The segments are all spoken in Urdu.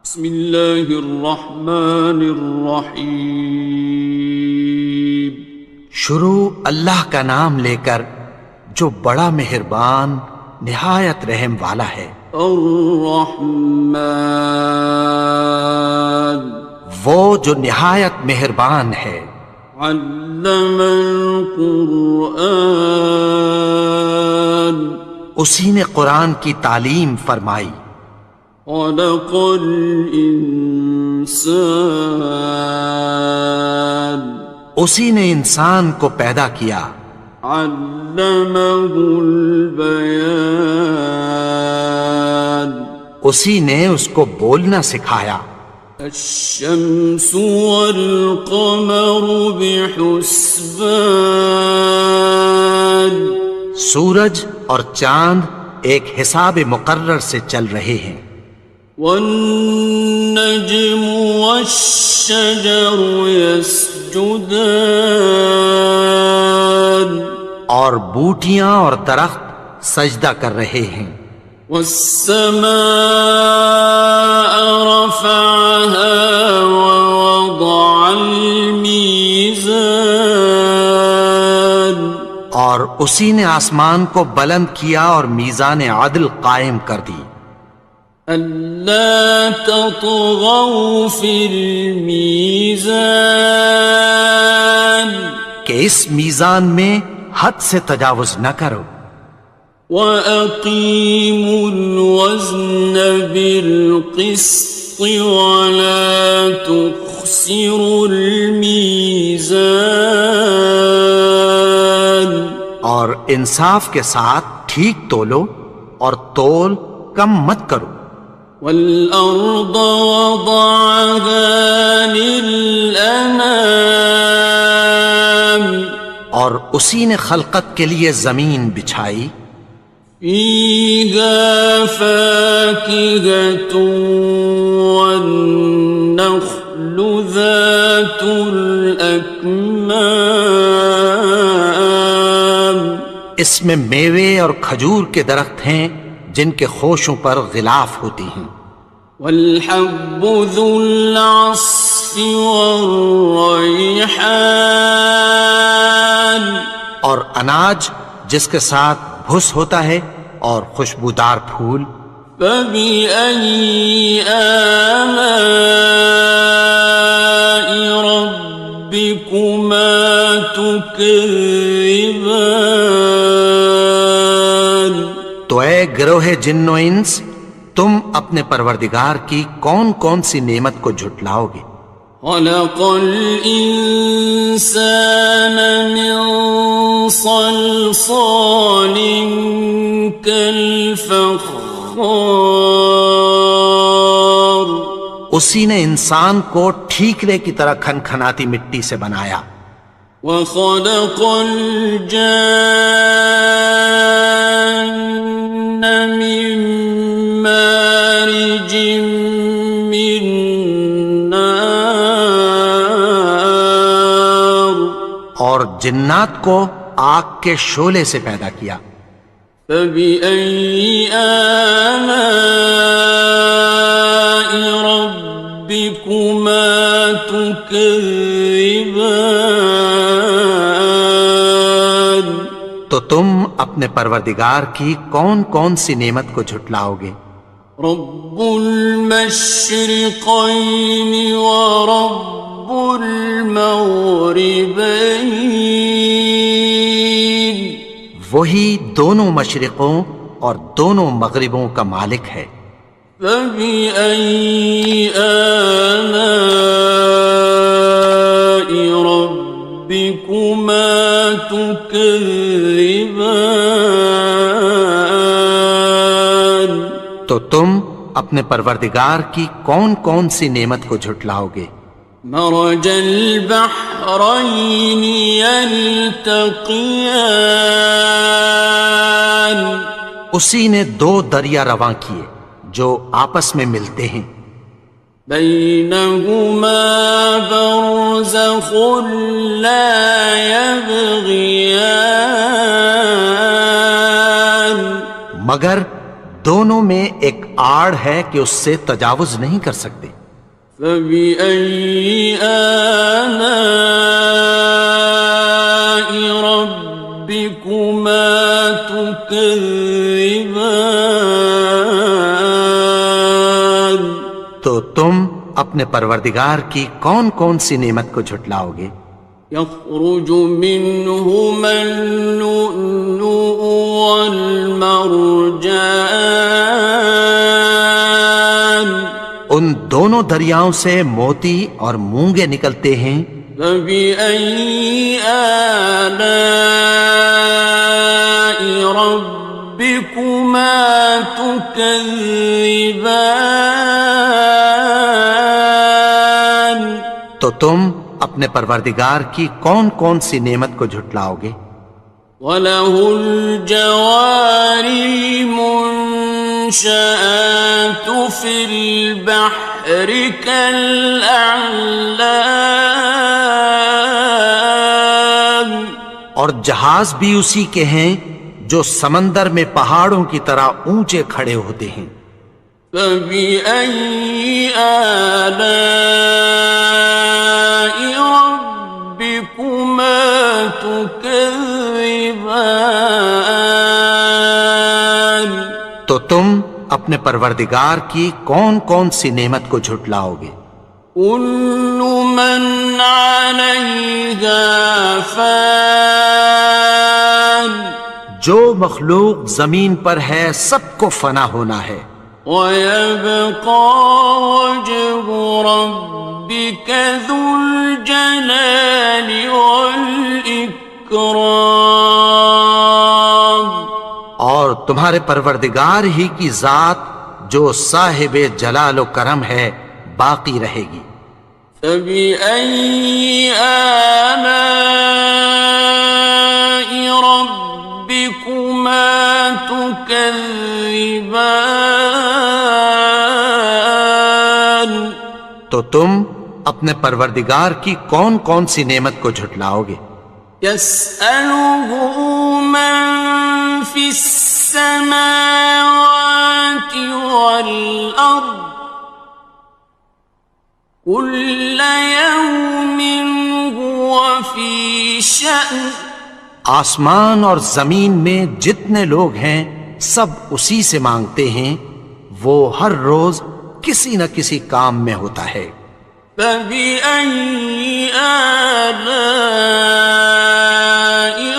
بسم اللہ الرحمن الرحیم۔ شروع اللہ کا نام لے کر جو بڑا مہربان نہایت رحم والا ہے۔ الرحمن، وہ جو نہایت مہربان ہے۔ علم القرآن، اسی نے قرآن کی تعلیم فرمائی۔ خلق الانسان، اسی نے انسان کو پیدا کیا۔ علمہ البیان، اسی نے اس کو بولنا سکھایا۔ الشمس والقمر بحسبان، سورج اور چاند ایک حساب مقرر سے چل رہے ہیں۔ والنجم والشجر يسجدان، اور بوٹیاں اور درخت سجدہ کر رہے ہیں۔ والسماء رفعها ووضع الميزان، اور اسی نے آسمان کو بلند کیا اور میزان عدل قائم کر دی۔ ألا تطغوا في الميزان، کہ اس میزان میں حد سے تجاوز نہ کرو۔ وَأَقِيمُوا الْوَزْنَ بِالْقِسْطِ وَلَا تُخْسِرُوا الْمِيزَانَ، اور انصاف کے ساتھ ٹھیک تولو اور تول کم مت کرو۔ وَالْأَرْضَ وَضَعَهَا لِلْأَنَامِ، اور اسی نے خلقت کے لیے زمین بچھائی۔ فِيهَا فَاكِهَةٌ وَالنَّخْلُ ذَاتُ الْأَكْمَامِ، اس میں میوے اور کھجور کے درخت ہیں جن کے خوشوں پر غلاف ہوتی ہیں۔ وَالْحَبُّ ذُو الْعَصْفِ وَالرَّيْحَانِ، اور اناج جس کے ساتھ بھس ہوتا ہے اور خوشبودار پھول۔ فَبِأَيِّ آلَاءِ رَبِّكُمَا تُكَذِّبَانِ، تو اے گروہ جن و انس، تم اپنے پروردگار کی کون کون سی نعمت کو جھٹلاؤ گے؟ خَلَقَ الْإِنسَانَ مِنْ صَلْصَالٍ كَالْفَخَّارِ، اسی نے انسان کو ٹھیکرے کی طرح کھنکھناتی مٹی سے بنایا۔ وَخَلَقَ الْجَانَّ مِن مَّارِجٍ مِّن نَّارٍ، اور جنات کو آگ کے شعلے سے پیدا کیا۔ فَبِأَيِّ آلَاءِ رَبِّكُمَا تُكَذِّبَانِ، تو تم اپنے پروردگار کی کون کون سی نعمت کو جھٹلاؤ گے؟ رب المشرقین ورب المغربین، وہی دونوں مشرقوں اور دونوں مغربوں کا مالک ہے۔ فَبِأَيِّ آلَاءِ رَبِّكُمَا تُكَذِّبَانِ، تو تم اپنے پروردگار کی کون کون سی نعمت کو جھٹلاؤ گے؟ مرج البحرین یلتقیان، اسی نے دو دریا رواں کیے جو آپس میں ملتے ہیں۔ بینہما برزخ لا یبغیان، مگر دونوں میں ایک آڑ ہے کہ اس سے تجاوز نہیں کر سکتے۔ فبأي آلاء ربكما تكذبان؟ تو تم اپنے پروردگار کی کون کون سی نعمت کو جھٹلاؤ گے؟ يخرج منهما اللؤلؤ والمرجان، ان دونوں دریاؤں سے موتی اور مونگے نکلتے ہیں۔ فبأي آلاء ربكما تكذبان؟ تو تم اپنے پروردگار کی کون کون سی نعمت کو جھٹلاؤ گے؟ وَلَهُ الْجَوَارِ الْمُنشَآتُ فِي الْبَحْرِ كَالْأَعْلَامِ، اور جہاز بھی اسی کے ہیں جو سمندر میں پہاڑوں کی طرح اونچے کھڑے ہوتے ہیں۔ فَبِأَيِّ آلَاءِ رَبِّكُمَا تُكَذِّبَانِ؟ تو تم اپنے پروردگار کی کون کون سی نعمت کو جھٹلاؤ گے؟ كُلُّ مَنْ عَلَيْهَا فَانٍ، جو مخلوق زمین پر ہے سب کو فنا ہونا ہے۔ وَيَبْقَى وَجْهُ رَبِّكَ ذُو الْجَلَالِ وَالْإِكْرَامِ، اور تمہارے پروردگار ہی کی ذات جو صاحب جلال و کرم ہے باقی رہے گی۔ فَبِأَيِّ آلَاءِ رَبِّكُمَا تُكَذِّبَانِ؟ تو تم اپنے پروردگار کی کون کون سی نعمت کو جھٹلاؤ گے؟ يَسْأَلُهُ مَن فِي السَّمَاوَاتِ وَالْأَرْضِ كُلَّ يَوْمٍ هُوَ فِي شَأْنٍ، آسمان اور زمین میں جتنے لوگ ہیں سب اسی سے مانگتے ہیں، وہ ہر روز کسی نہ کسی کام میں ہوتا ہے۔ فَبِأَيِّ آلَاءِ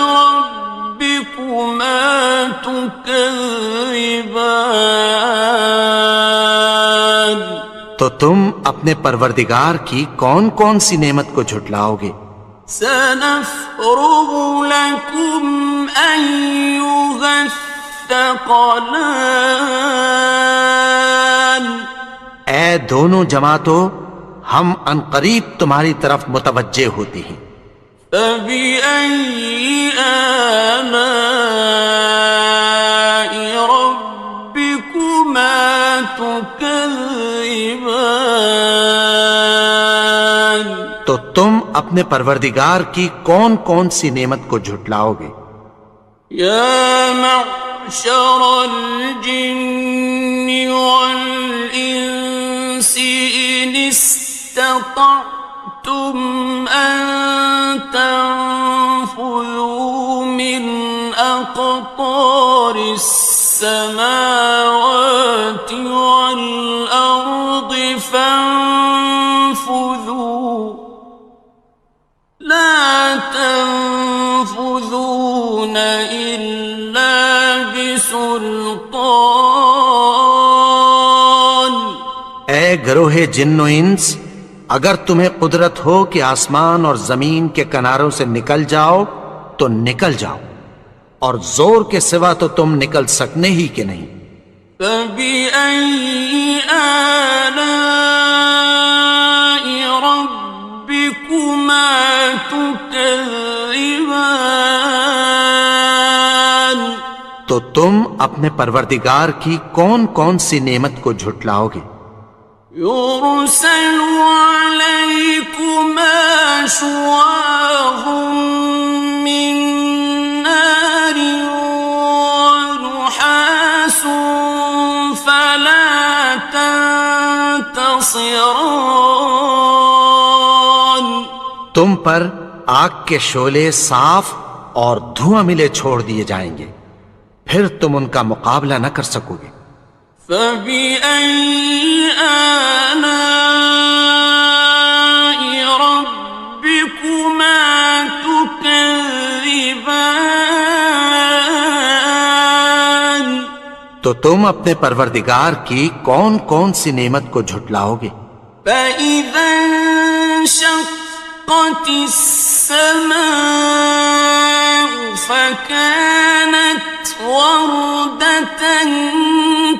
رَبِّكُمَا تُكَذِّبَانِ؟ تو تم اپنے پروردگار کی کون کون سی نعمت کو جھٹلاؤ گے؟ سَنَفْرُغُ لَكُمْ أَيُّهَ الثَّقَلَانِ، اے دونوں جماعتوں ہم عنقریب تمہاری طرف متوجہ ہوتی ہیں۔ فَبِأَيِّ آلَاءِ رَبِّكُمَا تُكَذِّبَانِ؟ تو تم اپنے پروردگار کی کون کون سی نعمت کو جھٹلاؤ گے؟ يَا مَعْشَرَ الْجِنِّ وَالْإِنسِ إِنِ اسْتَطَعْتُمْ أَن تَنفُذُوا مِنْ أَقْطَارِ السَّمَاوَاتِ وَالْأَرْضِ فَانفُذُوا لَا تَنفُذُونَ إِلَّا بِسُلْطَانٍ۔ اے گروہ جن و انس، اگر تمہیں قدرت ہو کہ آسمان اور زمین کے کناروں سے نکل جاؤ تو نکل جاؤ، اور زور کے سوا تو تم نکل سکنے ہی کہ نہیں۔ فَبِأَيِّ آلَاءِ رَبِّكُمَا تُكَذِّبَانِ؟ تو تم اپنے پروردگار کی کون کون سی نعمت کو جھٹلاؤ گے؟ يُرْسَلُ عَلَيْكُمَا شُوَاظٌ مِّن نَّارٍ وَنُحَاسٌ ينتصران. تم پر آگ کے شعلے صاف اور دھواں ملے چھوڑ دیے جائیں گے، پھر تم ان کا مقابلہ نہ کر سکو گے۔ فبأي آلاء ربكما تكذبان. تو تم اپنے پروردگار کی کون کون سی نعمت کو جھٹلاؤ گے؟ فإذا انشقت السماء فكانت وردة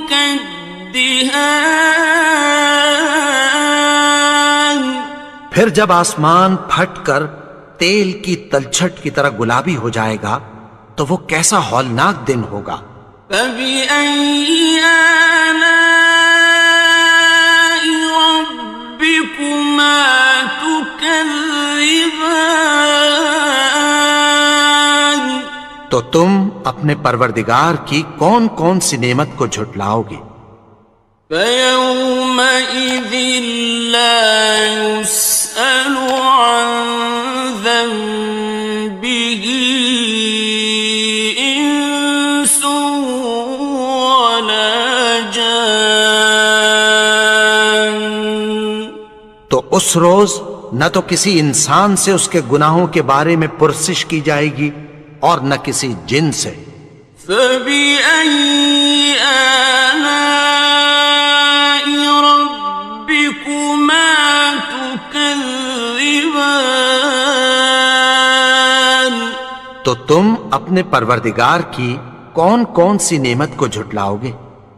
كالدهان. پھر جب آسمان پھٹ کر تیل کی تلچھٹ کی طرح گلابی ہو جائے گا تو وہ کیسا ہولناک دن ہوگا۔ فبأي آلاء ربكما تكذبان. تو تم اپنے پروردگار کی کون کون سی نعمت کو جھٹلاؤ گے؟ فيومئذ لا يسأل عن ذنبه إنس ولا جان. تو اس روز نہ تو کسی انسان سے اس کے گناہوں کے بارے میں پرسش کی جائے گی اور نہ کسی جن سے۔ فبأي آلاء ربكما تكذبان. تو تم اپنے پروردگار کی کون کون سی نعمت کو جھٹلاؤ گے؟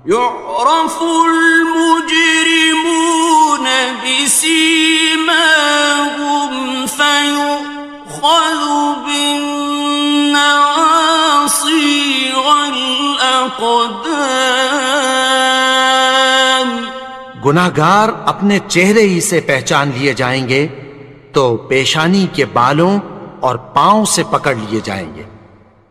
يعرف المجرمون بسيماهم فيؤخذ بالنواصي والأقدام. گناہگار اپنے چہرے ہی سے پہچان لیے جائیں گے تو پیشانی کے بالوں اور پاؤں سے پکڑ لیے جائیں گے۔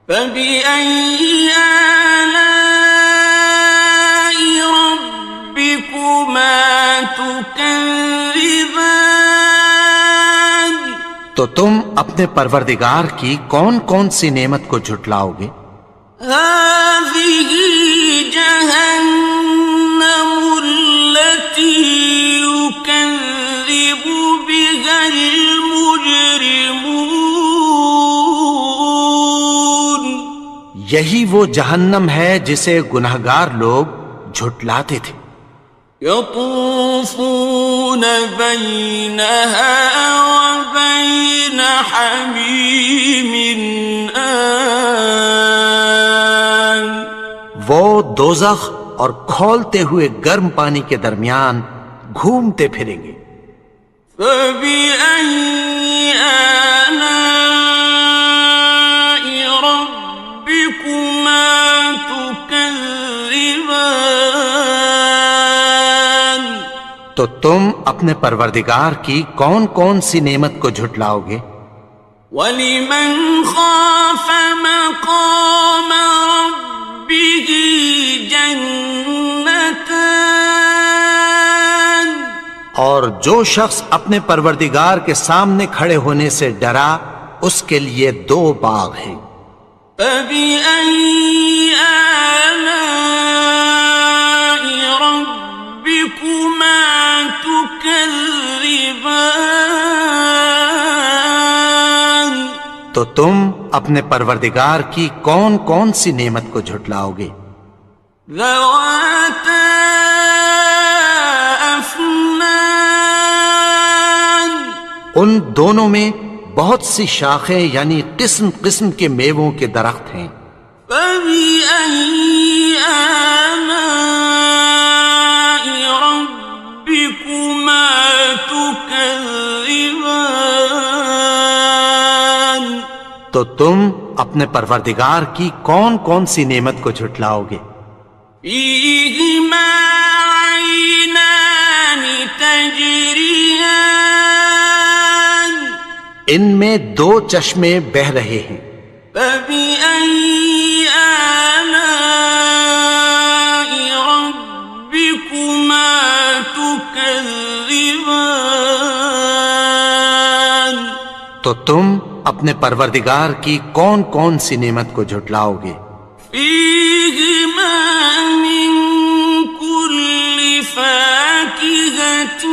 فبأي آلاء ربكما تكذبان. تو تم اپنے پروردگار کی کون کون سی نعمت کو جھٹلاؤ گے؟ هذه جهنم التي يكذب بها المجرمون. یہی وہ جہنم ہے جسے گناہگار لوگ جھٹلاتے تھے۔ يطوفون بينها وبين حميم آن. وہ دوزخ اور کھولتے ہوئے گرم پانی کے درمیان گھومتے پھریں گے۔ فبأي آلاء ربكما تكذبان. تو تم اپنے پروردگار کی کون کون سی نعمت کو جھٹلاؤ گے؟ وَلِمَنْ خَافَ مَقَامَ رَبِّهِ جَنَّتَانِ. اور جو شخص اپنے پروردگار کے سامنے کھڑے ہونے سے ڈرا اس کے لیے 2 باغ ہیں۔ فَبِأَيِّ آلَاءِ رَبِّكُمَا تُكَذِّبَانِ. تو تم اپنے پروردگار کی کون کون سی نعمت کو جھٹلاؤ گے؟ ذَوَاتَا أَفْنَانٍ. ان دونوں میں بہت سی شاخیں یعنی قسم قسم کے میووں کے درخت ہیں۔ فَبِأَيِّ آلَاءِ رَبِّكُمَا تُكَذِّبَانِ. تو تم اپنے پروردگار کی کون کون سی نعمت کو جھٹلاؤ گے؟ فِيهِمَا عَيْنَانِ تَجْرِيَانِ. ان میں 2 چشمے بہہ رہے ہیں۔ فَبِأَيِّ آلَاءِ رَبِّكُمَا تُكَذِّبَانِ. تكذبان تو تم اپنے پروردگار کی کون کون سی نعمت کو جھٹلاؤ گے؟ فيهما من كل فاكهة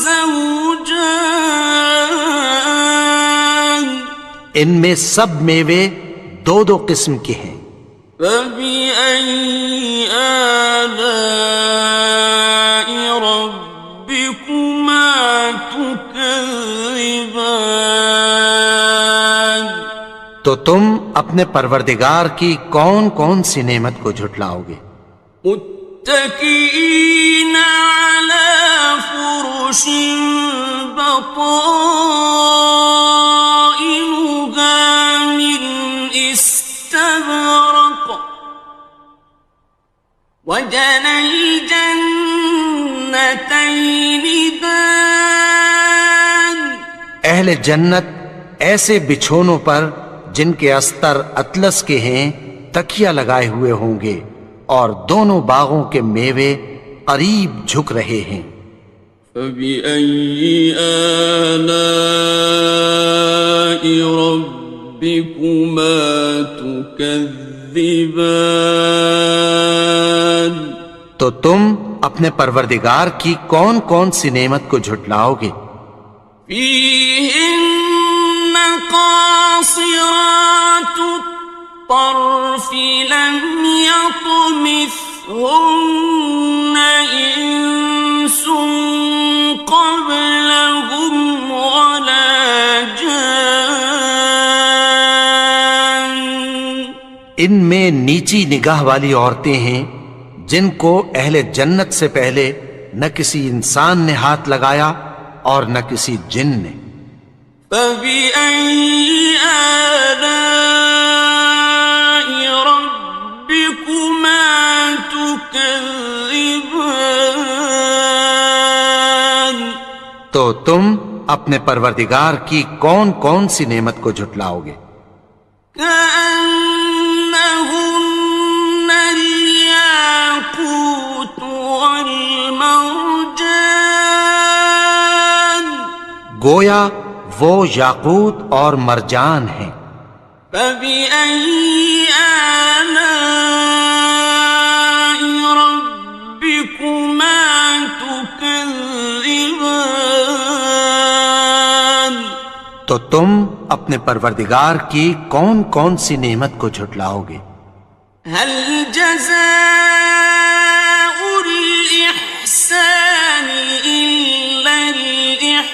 زوجان ان میں سب میوے دو دو قسم کے ہیں۔ فبأي آلاء ربكما تكذبان تو تم اپنے پروردگار کی کون کون سی نعمت کو جھٹلاؤ گے؟ متكئين على فرش بطائنها من استبرق وجنى الجنتين دان اہل جنت ایسے بچھونوں پر جن کے استر اطلس کے ہیں تکیہ لگائے ہوئے ہوں گے، اور دونوں باغوں کے میوے قریب جھک رہے ہیں۔ فبأي آلاء ربكما تكذبان تو تم اپنے پروردگار کی کون کون سی نعمت کو جھٹلاؤ گے؟ فيهن قاصرات الطرف لم يطمثهن إنس قبلهم ولا جان ان میں نیچی نگاہ والی عورتیں ہیں جن کو اہل جنت سے پہلے نہ کسی انسان نے ہاتھ لگایا اور نہ کسی جن نے۔ فبأي آلاء ربكما تكذبان تو تم اپنے پروردگار کی کون کون سی نعمت کو جھٹلاؤ گے؟ كأنهن الياقوت والمرجان گویا وہ یاقوت اور مرجان ہیں۔ فبأي آلاء ربكما تكذبان تو تم اپنے پروردگار کی کون کون سی نعمت کو جھٹلاؤ گے؟ هل جزاء الإحسان إلا الإحسان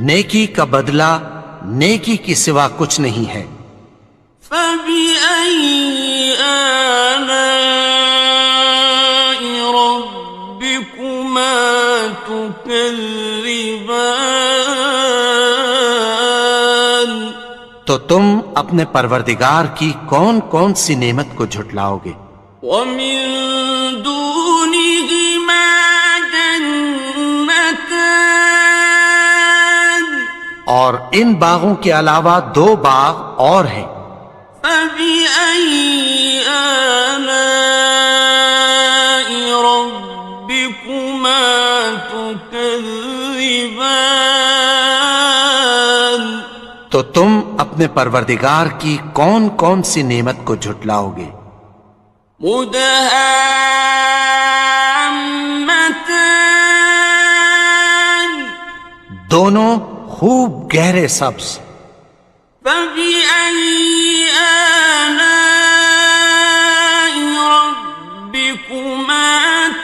نیکی کا بدلہ نیکی کی سوا کچھ نہیں ہے۔ فبأي آلاء ربكما تكذبان تو تم اپنے پروردگار کی کون کون سی نعمت کو جھٹلاؤ گے؟ ومن دونهما جنتان اور ان باغوں کے علاوہ دو باغ اور ہیں۔ فبأي آلاء ربكما تكذبان تو تم اپنے پروردگار کی کون کون سی نعمت کو جھٹلاؤ گے؟ مدهامتان دونوں خوب گہرے سبز۔ فبأي آلاء ربكما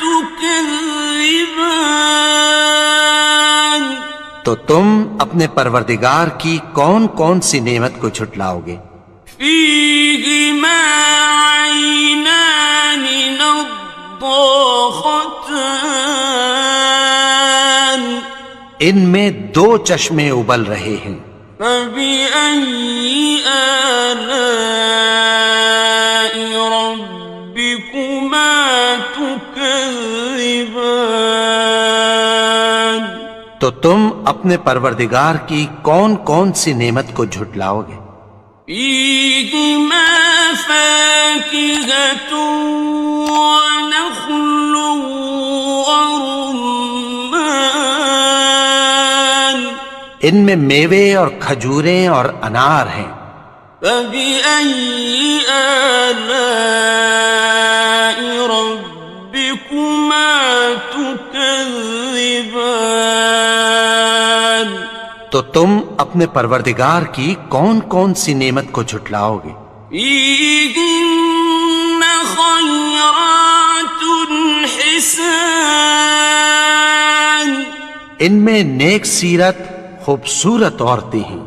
تكذبان تو تم اپنے پروردگار کی کون کون سی نعمت کو جھٹلاؤ گے؟ فيهما عينان نضاختان ان میں دو چشمے ابل رہے ہیں۔ فبأي آلاء ربكما تكذبان تو تم اپنے پروردگار کی کون کون سی نعمت کو جھٹلاؤ گے؟ فيهما فاكهة ونخل ورمان ان میں میوے اور کھجوریں اور انار ہیں. فبأي آلاء ربكما تكذبان تو تم اپنے پروردگار کی کون کون سی نعمت کو جھٹلاؤ گے؟ فيهن خيرات حسان ان میں نیک سیرت خوبصورت عورتیں ہیں.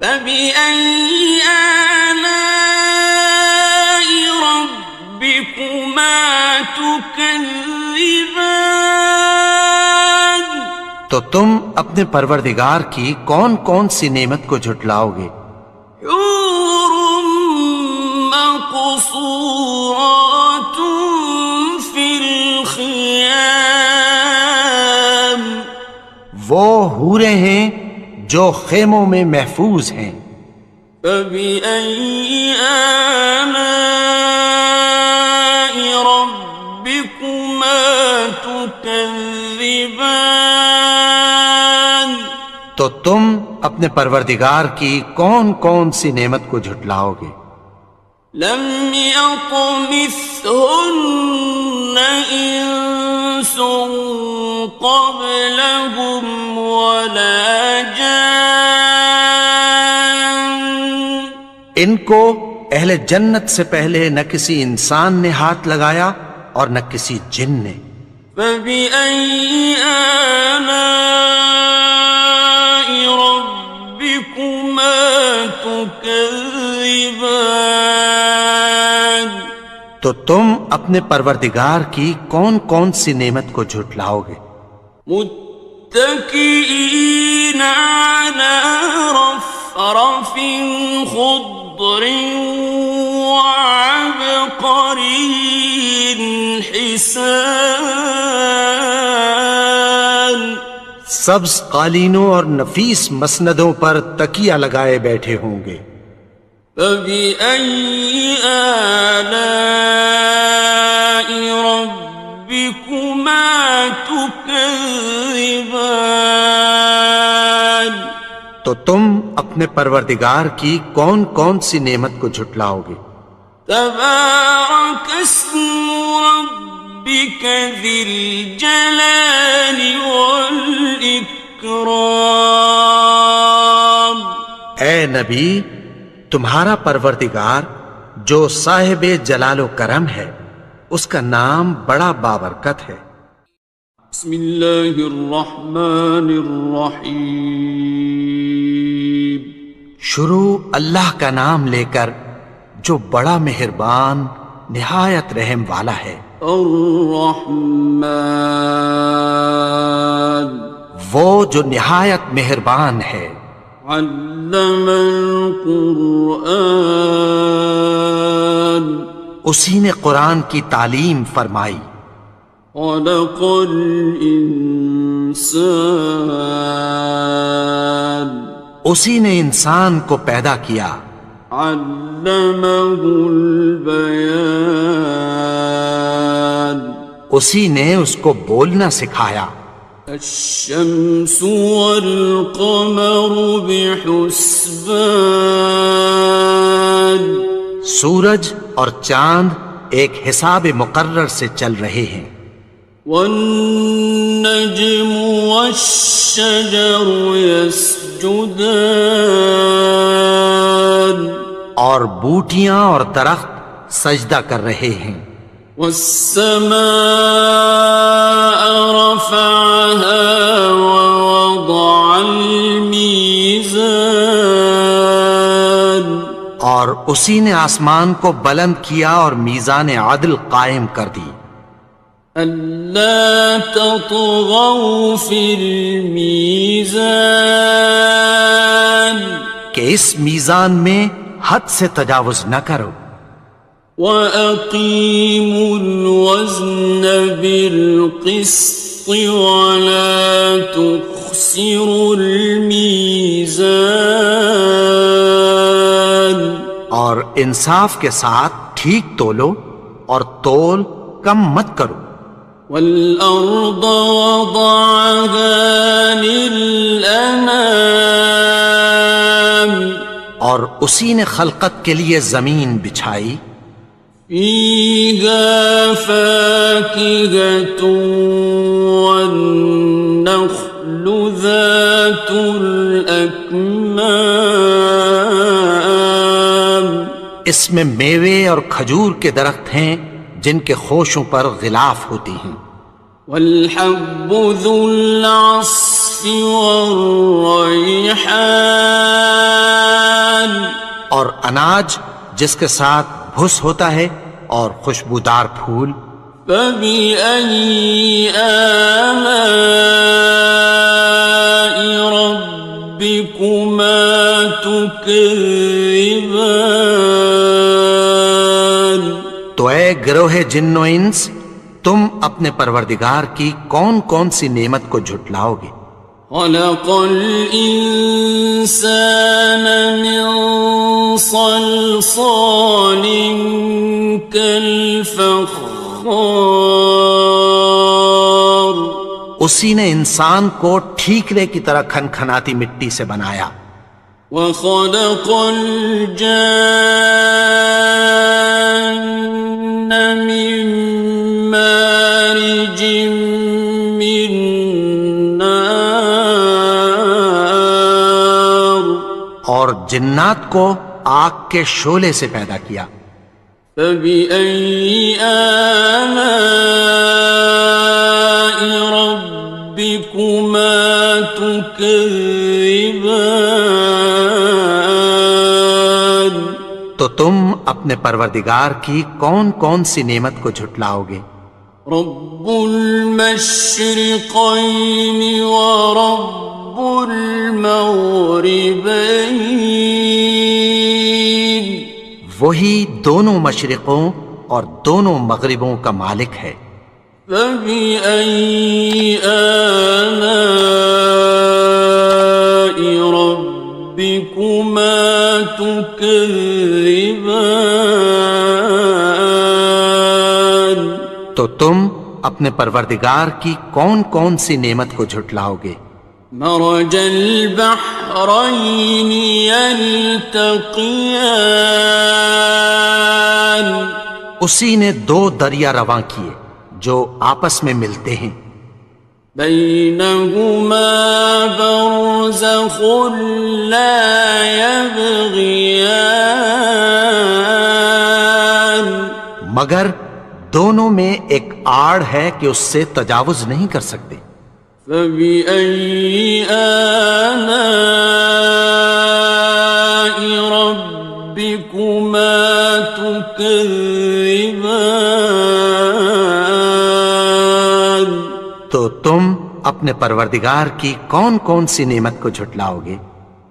فبأي آلاء ربكما تكذبان تو تم اپنے پروردگار کی کون کون سی نعمت کو جھٹلاؤ گے؟ حور مقصورات في الخيام وہ حوریں ہیں جو خیموں میں محفوظ ہیں. فبأي آلاء ربكما تكذبان تو تم اپنے پروردگار کی کون کون سی نعمت کو جھٹلاؤ گے؟ لم يطمثهن إنس قبلهم ولا جان ان کو اہل جنت سے پہلے نہ کسی انسان نے ہاتھ لگایا اور نہ کسی جن نے. فبأي آلاء ربكما تكذبان تو تم اپنے پروردگار کی کون کون سی نعمت کو جھٹلاؤ گے؟ متكئين على رفرف خضر وعبقري حسان سبز قالینوں اور نفیس مسندوں پر تکیہ لگائے بیٹھے ہوں گے. فبأي آلاء ربكما تكذبان تو تم اپنے پروردگار کی کون کون سی نعمت کو جھٹلاؤ گے؟ تبارك اسم ربك ذي الجلال والإكرام اے نبی، تمہارا پروردگار جو صاحب جلال و کرم ہے اس کا نام بڑا بابرکت ہے. بسم اللہ الرحمن الرحیم شروع اللہ کا نام لے کر جو بڑا مہربان نہایت رحم والا ہے. الرحمن وہ جو نہایت مہربان ہے. علم القرآن اسی نے قرآن کی تعلیم فرمائی. خلق الانسان اسی نے انسان کو پیدا کیا. علمہ البیان اسی نے اس کو بولنا سکھایا. الشمس والقمر بحسبان سورج اور چاند ایک حساب مقرر سے چل رہے ہیں. والنجم والشجر يسجدان اور بوٹیاں اور درخت سجدہ کر رہے ہیں. والسماء رفعها ووضع الميزان اور اسی نے آسمان کو بلند کیا اور میزان عدل قائم کر دی. ألا تطغوا في الميزان کہ اس میزان میں حد سے تجاوز نہ کرو. وَأَقِيمُوا الْوَزْنَ بِالْقِسْطِ وَلَا تُخْسِرُوا الْمِيزَانَ اور انصاف کے ساتھ ٹھیک تولو اور تول کم مت کرو. والأرض وضعها للأنام اور اسی نے خلقت کے لیے زمین بچھائی. فيها فاكهة والنخل ذات الأكمام اس میں میوے اور کھجور کے درخت ہیں جن کے خوشوں پر غلاف ہوتی ہیں. والحب ذو العصف والريحان اور اناج جس کے ساتھ بھس ہوتا ہے اور خوشبودار پھول. فبأي آلاء ربكما تكذبان تو اے گروہ جن و انس، تم اپنے پروردگار کی کون کون سی نعمت کو جھٹلاؤ گے؟ خلق الإنسان من صلصال كالفخار اسی نے انسان کو ٹھیکرے کی طرح کھنکھناتی مٹی سے بنایا. وخلق الجان من مارج من نار اور جنات کو آگ کے شعلے سے پیدا کیا. فبأي آلاء ربكما تكذبان تو تم اپنے پروردگار کی کون کون سی نعمت کو جھٹلاؤ گے؟ رب المشرقين ورب المغربين وہی دونوں مشرقوں اور دونوں مغربوں کا مالک ہے. فبأي آلاء ربكما تكذبان تو تم اپنے پروردگار کی کون کون سی نعمت کو جھٹلاؤ گے؟ مرج البحرين يلتقيان اسی نے دو دریا رواں کیے جو آپس میں ملتے ہیں. بينهما برزخ لا يبغيان مگر دونوں میں ایک آڑ ہے کہ اس سے تجاوز نہیں کر سکتے. فبأي آلاء ربكما تكذبان تو تم اپنے پروردگار کی کون کون سی نعمت کو جھٹلاؤ گے؟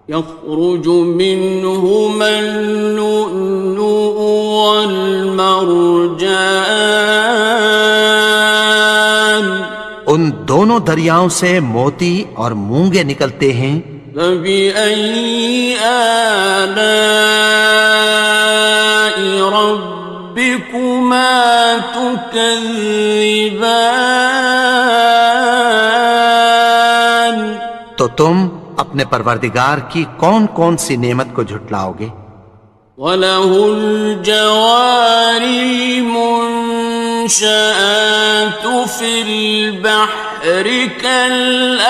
يخرج منهما اللؤلؤ والمرجان ان دونوں دریاؤں سے موتی اور مونگے نکلتے ہیں. فبأي آلاء ربكما تكذبان تو تم اپنے پروردگار کی کون کون سی نعمت کو جھٹلاؤ گے؟ وَلَهُ الْجَوَارِ الْمُنشَآتُ فِي الْبَحْرِ كَالْأَعْلَامِ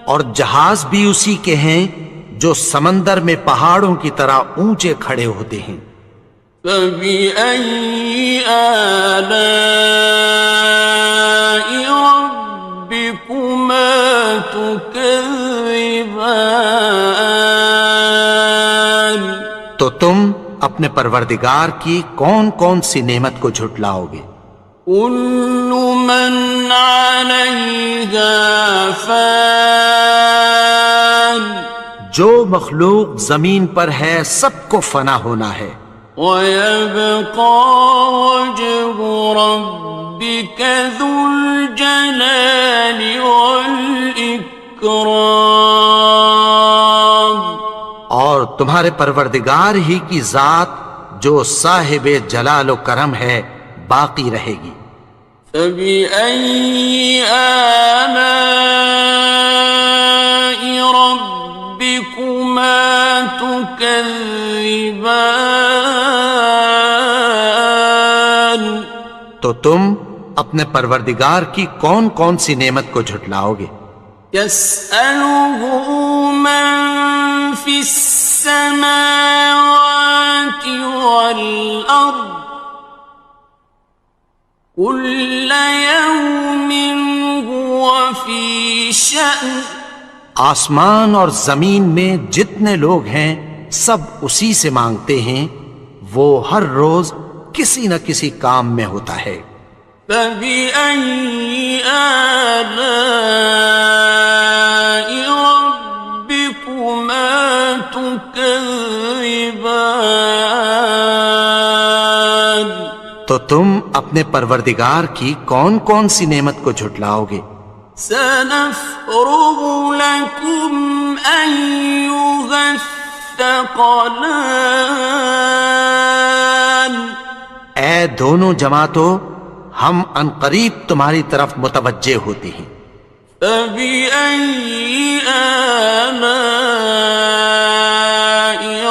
اور جہاز بھی اسی کے ہیں جو سمندر میں پہاڑوں کی طرح اونچے کھڑے ہوتے ہیں. فَبِأَيِّ آلَاءِ رَبِّكُمَا تُكَذِّبَانِ تو تم اپنے پروردگار کی کون کون سی نعمت کو جھٹلاؤ گے؟ كُلُّ مَنْ عَلَيْهَا فَانٍ جو مخلوق زمین پر ہے سب کو فنا ہونا ہے. وَيَبْقَى وَجْهُ رَبِّكَ ذُو الْجَلَالِ وَالْإِكْرَامِ تمہارے پروردگار ہی کی ذات جو صاحب جلال و کرم ہے باقی رہے گی۔ فَبِأَيِّ آلَاءِ رَبِّكُمَا تُكَذِّبَانِ، تو تم اپنے پروردگار کی کون کون سی نعمت کو جھٹلاؤ گے؟ يَسْأَلُهُ مَن فِي السَّمَاوَاتِ وَالْأَرْضِ كُلَّ يَوْمٍ هُوَ فِي شَأْنٍ۔ آسمان اور زمین میں جتنے لوگ ہیں سب اسی سے مانگتے ہیں، وہ ہر روز کسی نہ کسی کام میں ہوتا ہے۔ فَبِأَيِّ آلَاءِ رَبِّكُمَا تُكَذِّبَانِ، تو تم اپنے پروردگار کی کون کون سی نعمت کو جھٹلاؤ گے؟ سَنَفْرُغُ لَكُمْ أَيُّهَ الثَّقَلَانِ، اے دونوں جماعتوں، ہم عنقریب تمہاری طرف متوجہ ہوتے ہیں۔ فَبِأَيِّ آلَاءِ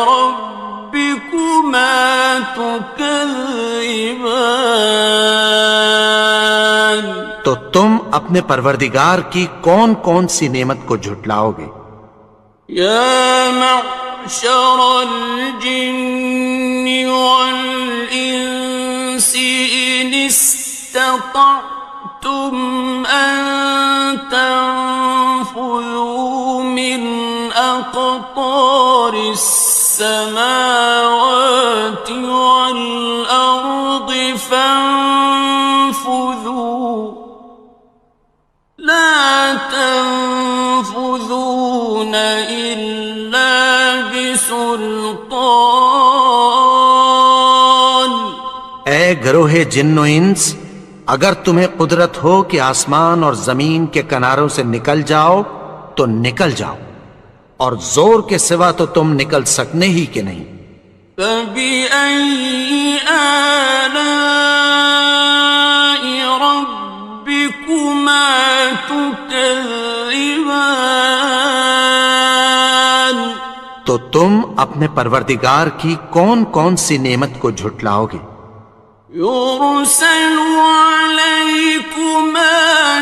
رَبِّكُمَا تُكَذِّبَانِ، تو تم اپنے پروردگار کی کون کون سی نعمت کو جھٹلاؤ گے؟ يَا مَعْشَرَ الْجِنِّ وَالْإِنسِ إِنِ اسْتَطَعْتُمْ أَن تَنفُذُوا مِنْ أَقْطَارِ السَّمَاوَاتِ وَالْأَرْضِ فَانفُذُوا لَا تَنفُذُونَ إِلَّا بِسُلْطَانٍ۔ اے گروہ جن و انس، اگر تمہیں قدرت ہو کہ آسمان اور زمین کے کناروں سے نکل جاؤ تو نکل جاؤ، اور زور کے سوا تو تم نکل سکنے ہی کہ نہیں۔ فَبِأَيِّ آلَاءِ رَبِّكُمَا تُكَذِّبَانِ، تو تم اپنے پروردگار کی کون کون سی نعمت کو جھٹلاؤ گے؟ يُرْسَلُ عَلَيْكُمَا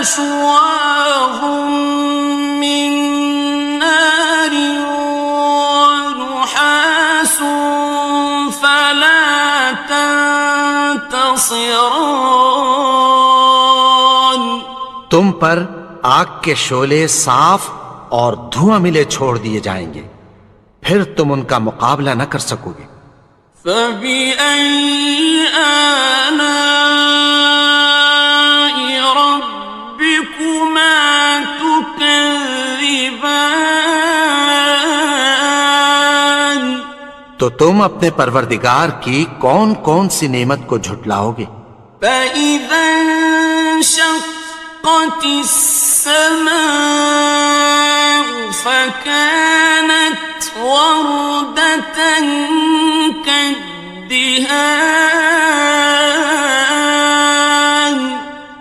شُوَاظٌ مِّن نَّارٍ وَنُحَاسٌ فَلَا تَنتَصِرَانِ، تم پر آگ کے شعلے صاف اور دھواں ملے چھوڑ دیے جائیں گے، پھر تم ان کا مقابلہ نہ کر سکو گے۔ فَبِأَيِّ آلَاءِ رَبِّكُمَا تُكَذِّبَانِ، تو تم اپنے پروردگار کی کون کون سی نعمت کو جھٹلاؤ گے؟ فَإِذَا انشَقَّتِ السَّمَاءُ فَكَانَتْ وَرْدَةً كَالدِّهَانِ،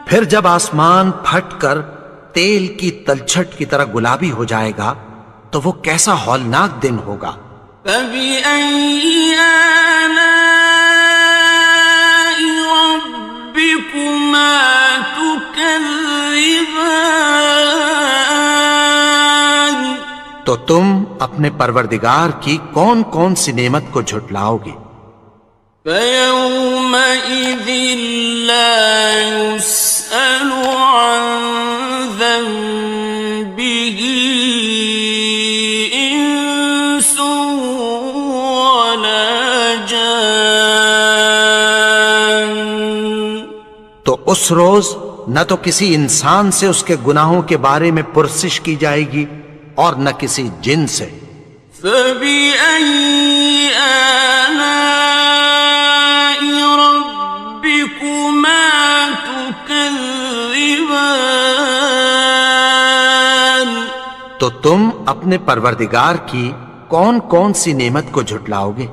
پھر جب آسمان پھٹ کر تیل کی تلچھٹ کی طرح گلابی ہو جائے گا تو وہ کیسا ہولناک دن ہوگا۔ فَبِأَيِّ آلَاءِ رَبِّكُمَا تُكَذِّبَانِ، تو تم اپنے پروردگار کی کون کون سی نعمت کو جھٹلاؤ گے؟ فَيَوْمَئِذٍ لَا يُسْأَلُ عَن ذَنبِهِ إِنسٌ وَلَا جَانٌّ، تو اس روز نہ تو کسی انسان سے اس کے گناہوں کے بارے میں پرسش کی جائے گی اور نہ کسی جن سے۔ فَبِأَيِّ آلَاءِ رَبِّكُمَا تُكَذِّبَانِ، تو تم اپنے پروردگار کی کون کون سی نعمت کو جھٹلاؤ گے؟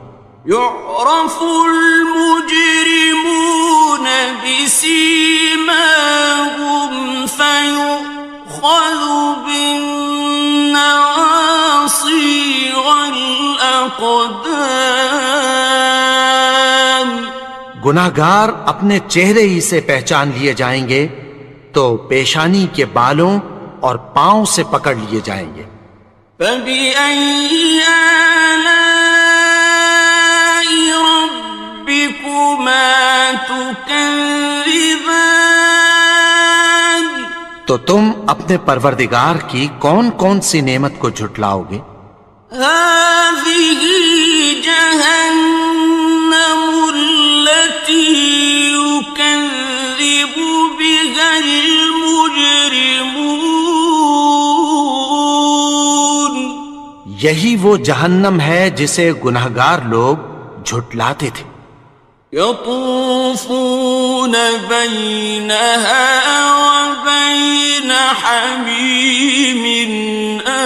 يعرف المجرمون بسيماهم فيؤخذ بالنواصي والأقدام. گناہگار اپنے چہرے ہی سے پہچان لیے جائیں گے تو پیشانی کے بالوں اور پاؤں سے پکڑ لیے جائیں گے. فَبِأَيِّ آلَاءِ رَبِّكُمَا تُكَذِّبَانِ. تو تم اپنے پروردگار کی کون کون سی نعمت کو جھٹلاؤ گے؟ هَٰذِهِ جَهَنَّمُ الَّتِي يُكَذِّبُ بِهَا الْمُجْرِمُونَ. یہی وہ جہنم ہے جسے گناہگار لوگ جھٹلاتے تھے. يطوفون بينها وبين حميم آن.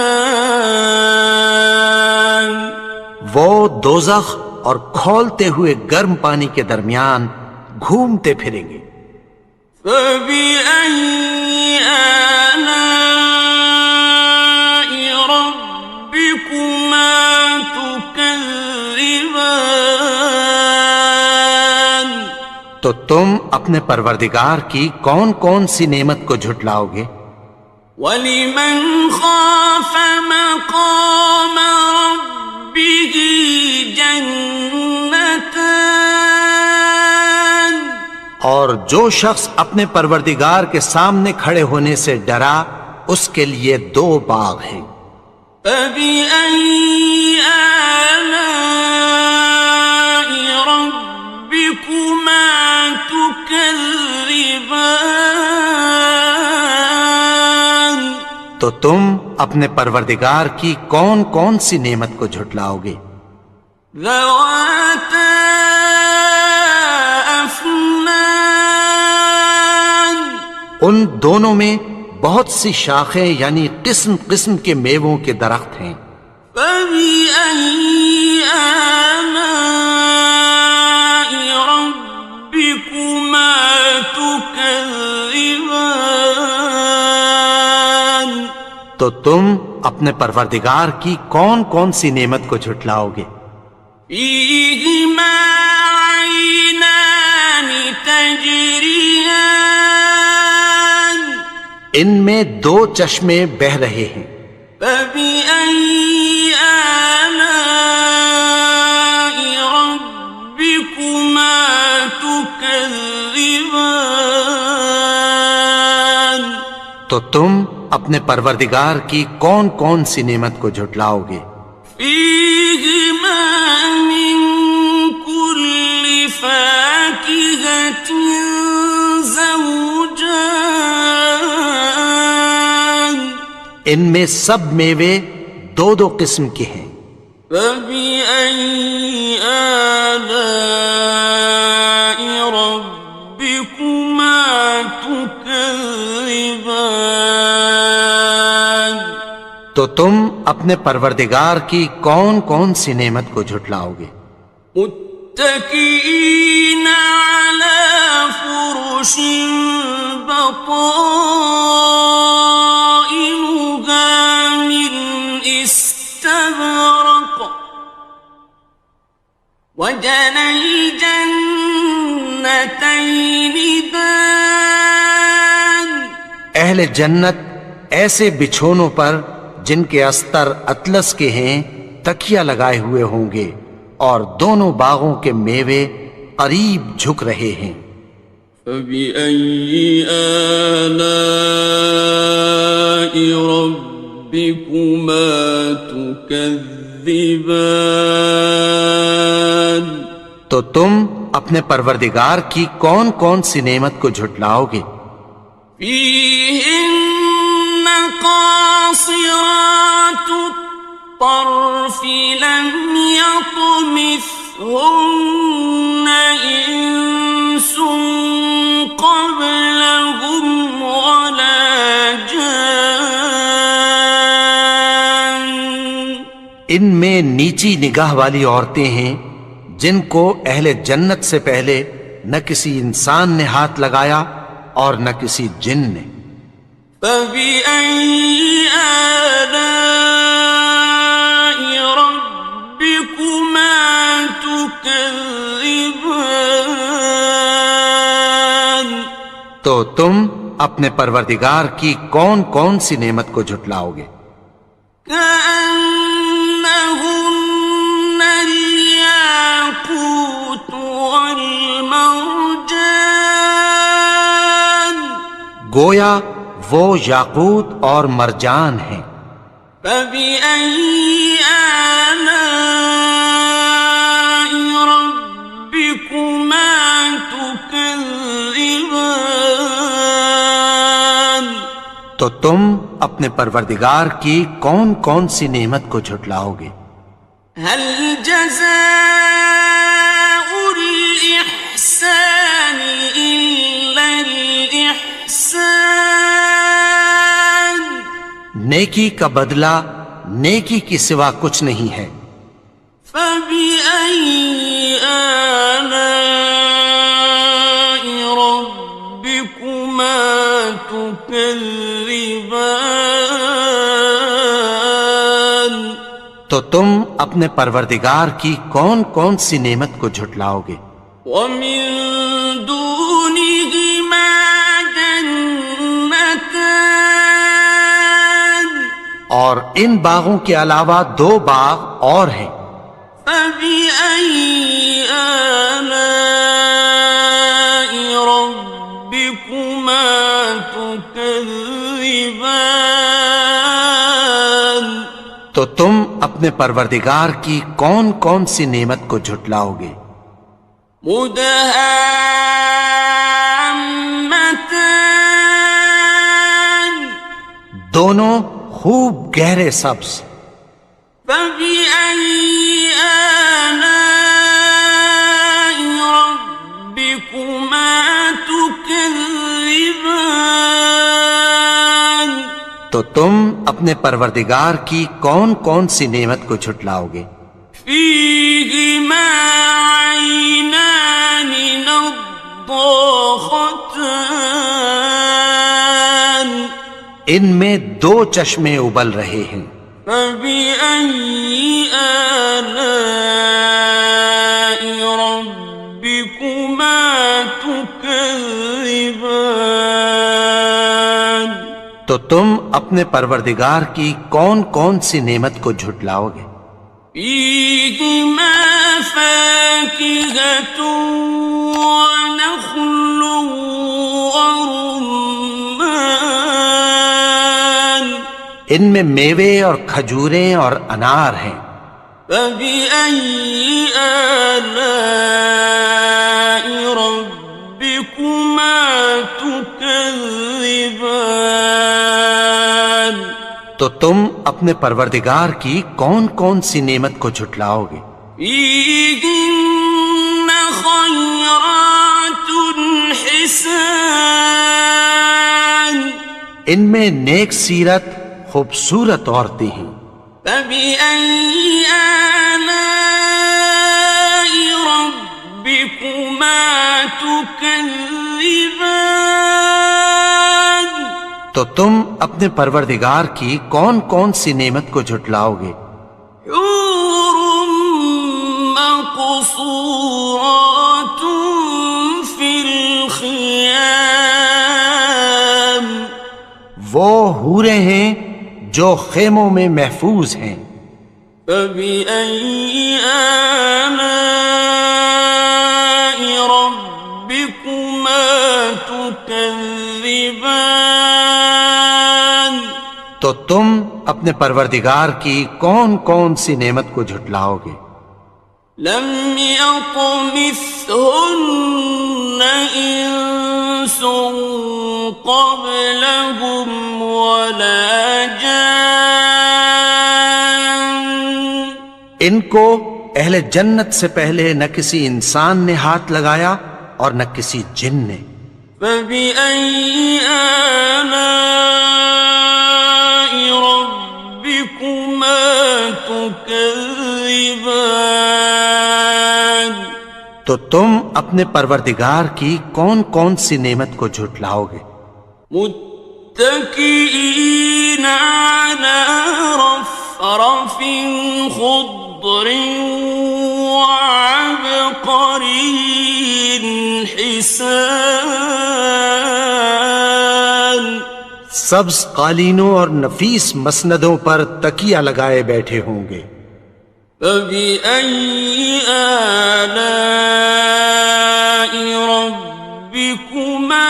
وہ دوزخ اور کھولتے ہوئے گرم پانی کے درمیان گھومتے پھریں گے. فبأي آلاء ربكما تكذبان. تو تم اپنے پروردگار کی کون کون سی نعمت کو جھٹلاؤ گے؟ وَلِمَنْ خَافَ مَقَامَ رَبِّهِ جَنَّتَانِ. اور جو شخص اپنے پروردگار کے سامنے کھڑے ہونے سے ڈرا اس کے لیے 2 باغ ہیں. فَبِأَيِّ آلَاءِ رَبِّكُمَا تُكَذِّبَانِ. تو تم اپنے پروردگار کی کون کون سی نعمت کو جھٹلاؤ گے؟ ذَوَاتَا أَفْنَانٍ. ان دونوں میں بہت سی شاخیں یعنی قسم قسم کے میووں کے درخت ہیں. فَبِأَيِّ آلَاءِ رَبِّكُمَا تُكَذِّبَانِ. تو تم اپنے پروردگار کی کون کون سی نعمت کو جھٹلاؤ گے؟ فِيهِمَا عَيْنَانِ تَجْرِيَانِ. ان میں 2 چشمے بہہ رہے ہیں. فَبِأَيِّ آلَاءِ رَبِّكُمَا تُكَذِّبَانِ. تو تم اپنے پروردگار کی کون کون سی نعمت کو جھٹلاؤ گے؟ فِيهِمَا مِن كُلِّ فَاكِهَةٍ زَوْجَانِ. ان میں سب میوے 2 قسم کے ہیں. فَبِأَيِّ آلَاءِ رَبِّكُمَا تُكَذِّبَانِ. تو تم اپنے پروردگار کی کون کون سی نعمت کو جھٹلاؤ گے؟ متكئين على فرش بطائنها من استبرق وجنى الجنتين دان. اہل جنت ایسے بچھونوں پر جن کے استر اطلس کے ہیں تکیہ لگائے ہوئے ہوں گے اور دونوں باغوں کے میوے قریب جھک رہے ہیں. فَبِأَيِّ آلَاءِ رَبِّكُمَا تُكَذِّبَانِ. تو تم اپنے پروردگار کی کون کون سی نعمت کو جھٹلاؤ گے؟ فِيهِنَّ قَاصِرَاتُ الطَّرْفِ لَمْ يَطْمِثْهُنَّ إِنسٌ قَبْلَهُمْ وَلَا جَانٌّ. ان میں نیچی نگاہ والی عورتیں ہیں جن کو اہل جنت سے پہلے نہ کسی انسان نے ہاتھ لگایا اور نہ کسی جن نے۔ فَبِأَيِّ آلَاءِ رَبِّكُمَا تُكَذِّبَانِ، تو تم اپنے پروردگار کی کون کون سی نعمت کو جھٹلاؤ گے؟ كأنهن الياقوت والمرجان، گویا وہ یاقوت اور مرجان ہیں۔ فبأي آلاء ربكما تكذبان، تو تم اپنے پروردگار کی کون کون سی نعمت کو جھٹلاؤ گے؟ هل جزاء الإحسان إلا الإحسان، نیکی کا بدلہ نیکی کی سوا کچھ نہیں ہے۔ فبأي آلاء ربكما تكذبان، تو تم اپنے پروردگار کی کون کون سی نعمت کو جھٹلاؤ گے؟ ومن دونهما جنتان، اور ان باغوں کے علاوہ دو باغ اور ہیں۔ فبأي آلاء ربكما تكذبان، تو تم اپنے پروردگار کی کون کون سی نعمت کو جھٹلاؤ گے؟ مدہامتان، دونوں خوب گہرے سبز۔ فبأي آلاء ربكما تكذبان، تو تم اپنے پروردگار کی کون کون سی نعمت کو جھٹلاؤ گے؟ فيهما عينان نضاختان، ان میں دو چشمے ابل رہے ہیں۔ فبأي آلاء ربكما تكذبان، تو تم اپنے پروردگار کی کون کون سی نعمت کو جھٹلاؤ گے؟ فيهما فاكهة ونخل ورمان، ان میں میوے اور کھجوریں اور انار ہیں۔ فبأي آلاء ربكما تكذبان، تو تم اپنے پروردگار کی کون کون سی نعمت کو جھٹلاؤ گے؟ فيهن خيرات حسان، ان میں نیک سیرت خوبصورت عورتیں ہیں۔ فبأي آلاء ربكما تكذبان، تو تم اپنے پروردگار کی کون کون سی نعمت کو جھٹلاؤ گے؟ حور مقصورات في الخيام، وہ حوریں ہیں جو خیموں میں محفوظ ہیں۔ فبأي آلاء ربكما تكذبان، تو تم اپنے پروردگار کی کون کون سی نعمت کو جھٹلاؤ گے؟ لم يطمثهن إنس قبلهم ولا جان، ان کو اہل جنت سے پہلے نہ کسی انسان نے ہاتھ لگایا اور نہ کسی جن نے۔ فبأي آلاء ربكما تكذبان، تكذبان تو تم اپنے پروردگار کی کون کون سی نعمت کو جھٹلاؤ گے؟ متكئين على رفرف خضر وعبقري حسان سبز قالینوں اور نفیس مسندوں پر تکیہ لگائے بیٹھے ہوں گے۔ فبأي آلاء ربكما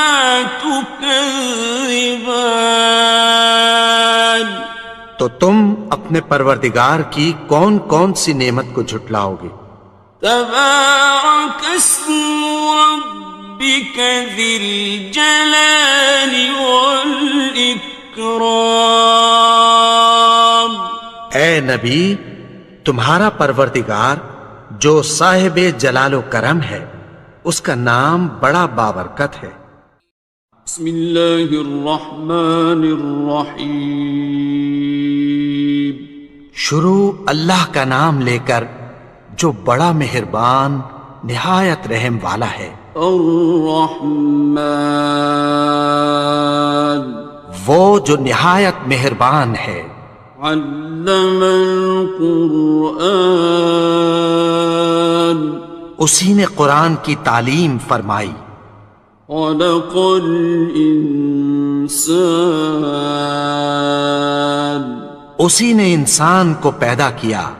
تكذبان تو تم اپنے پروردگار کی کون کون سی نعمت کو جھٹلاؤ گے؟ تبارك اسم ربك ذي الجلال والإكرام اے نبی، تمہارا پروردگار جو صاحب جلال و کرم ہے، اس کا نام بڑا بابرکت ہے۔ بسم اللہ الرحمن الرحیم شروع اللہ کا نام لے کر جو بڑا مہربان نہایت رحم والا ہے۔ الرحمن وہ جو نہایت مہربان ہے۔ علم القرآن اسی نے قرآن کی تعلیم فرمائی۔ خلق الانسان اسی نے انسان کو پیدا کیا۔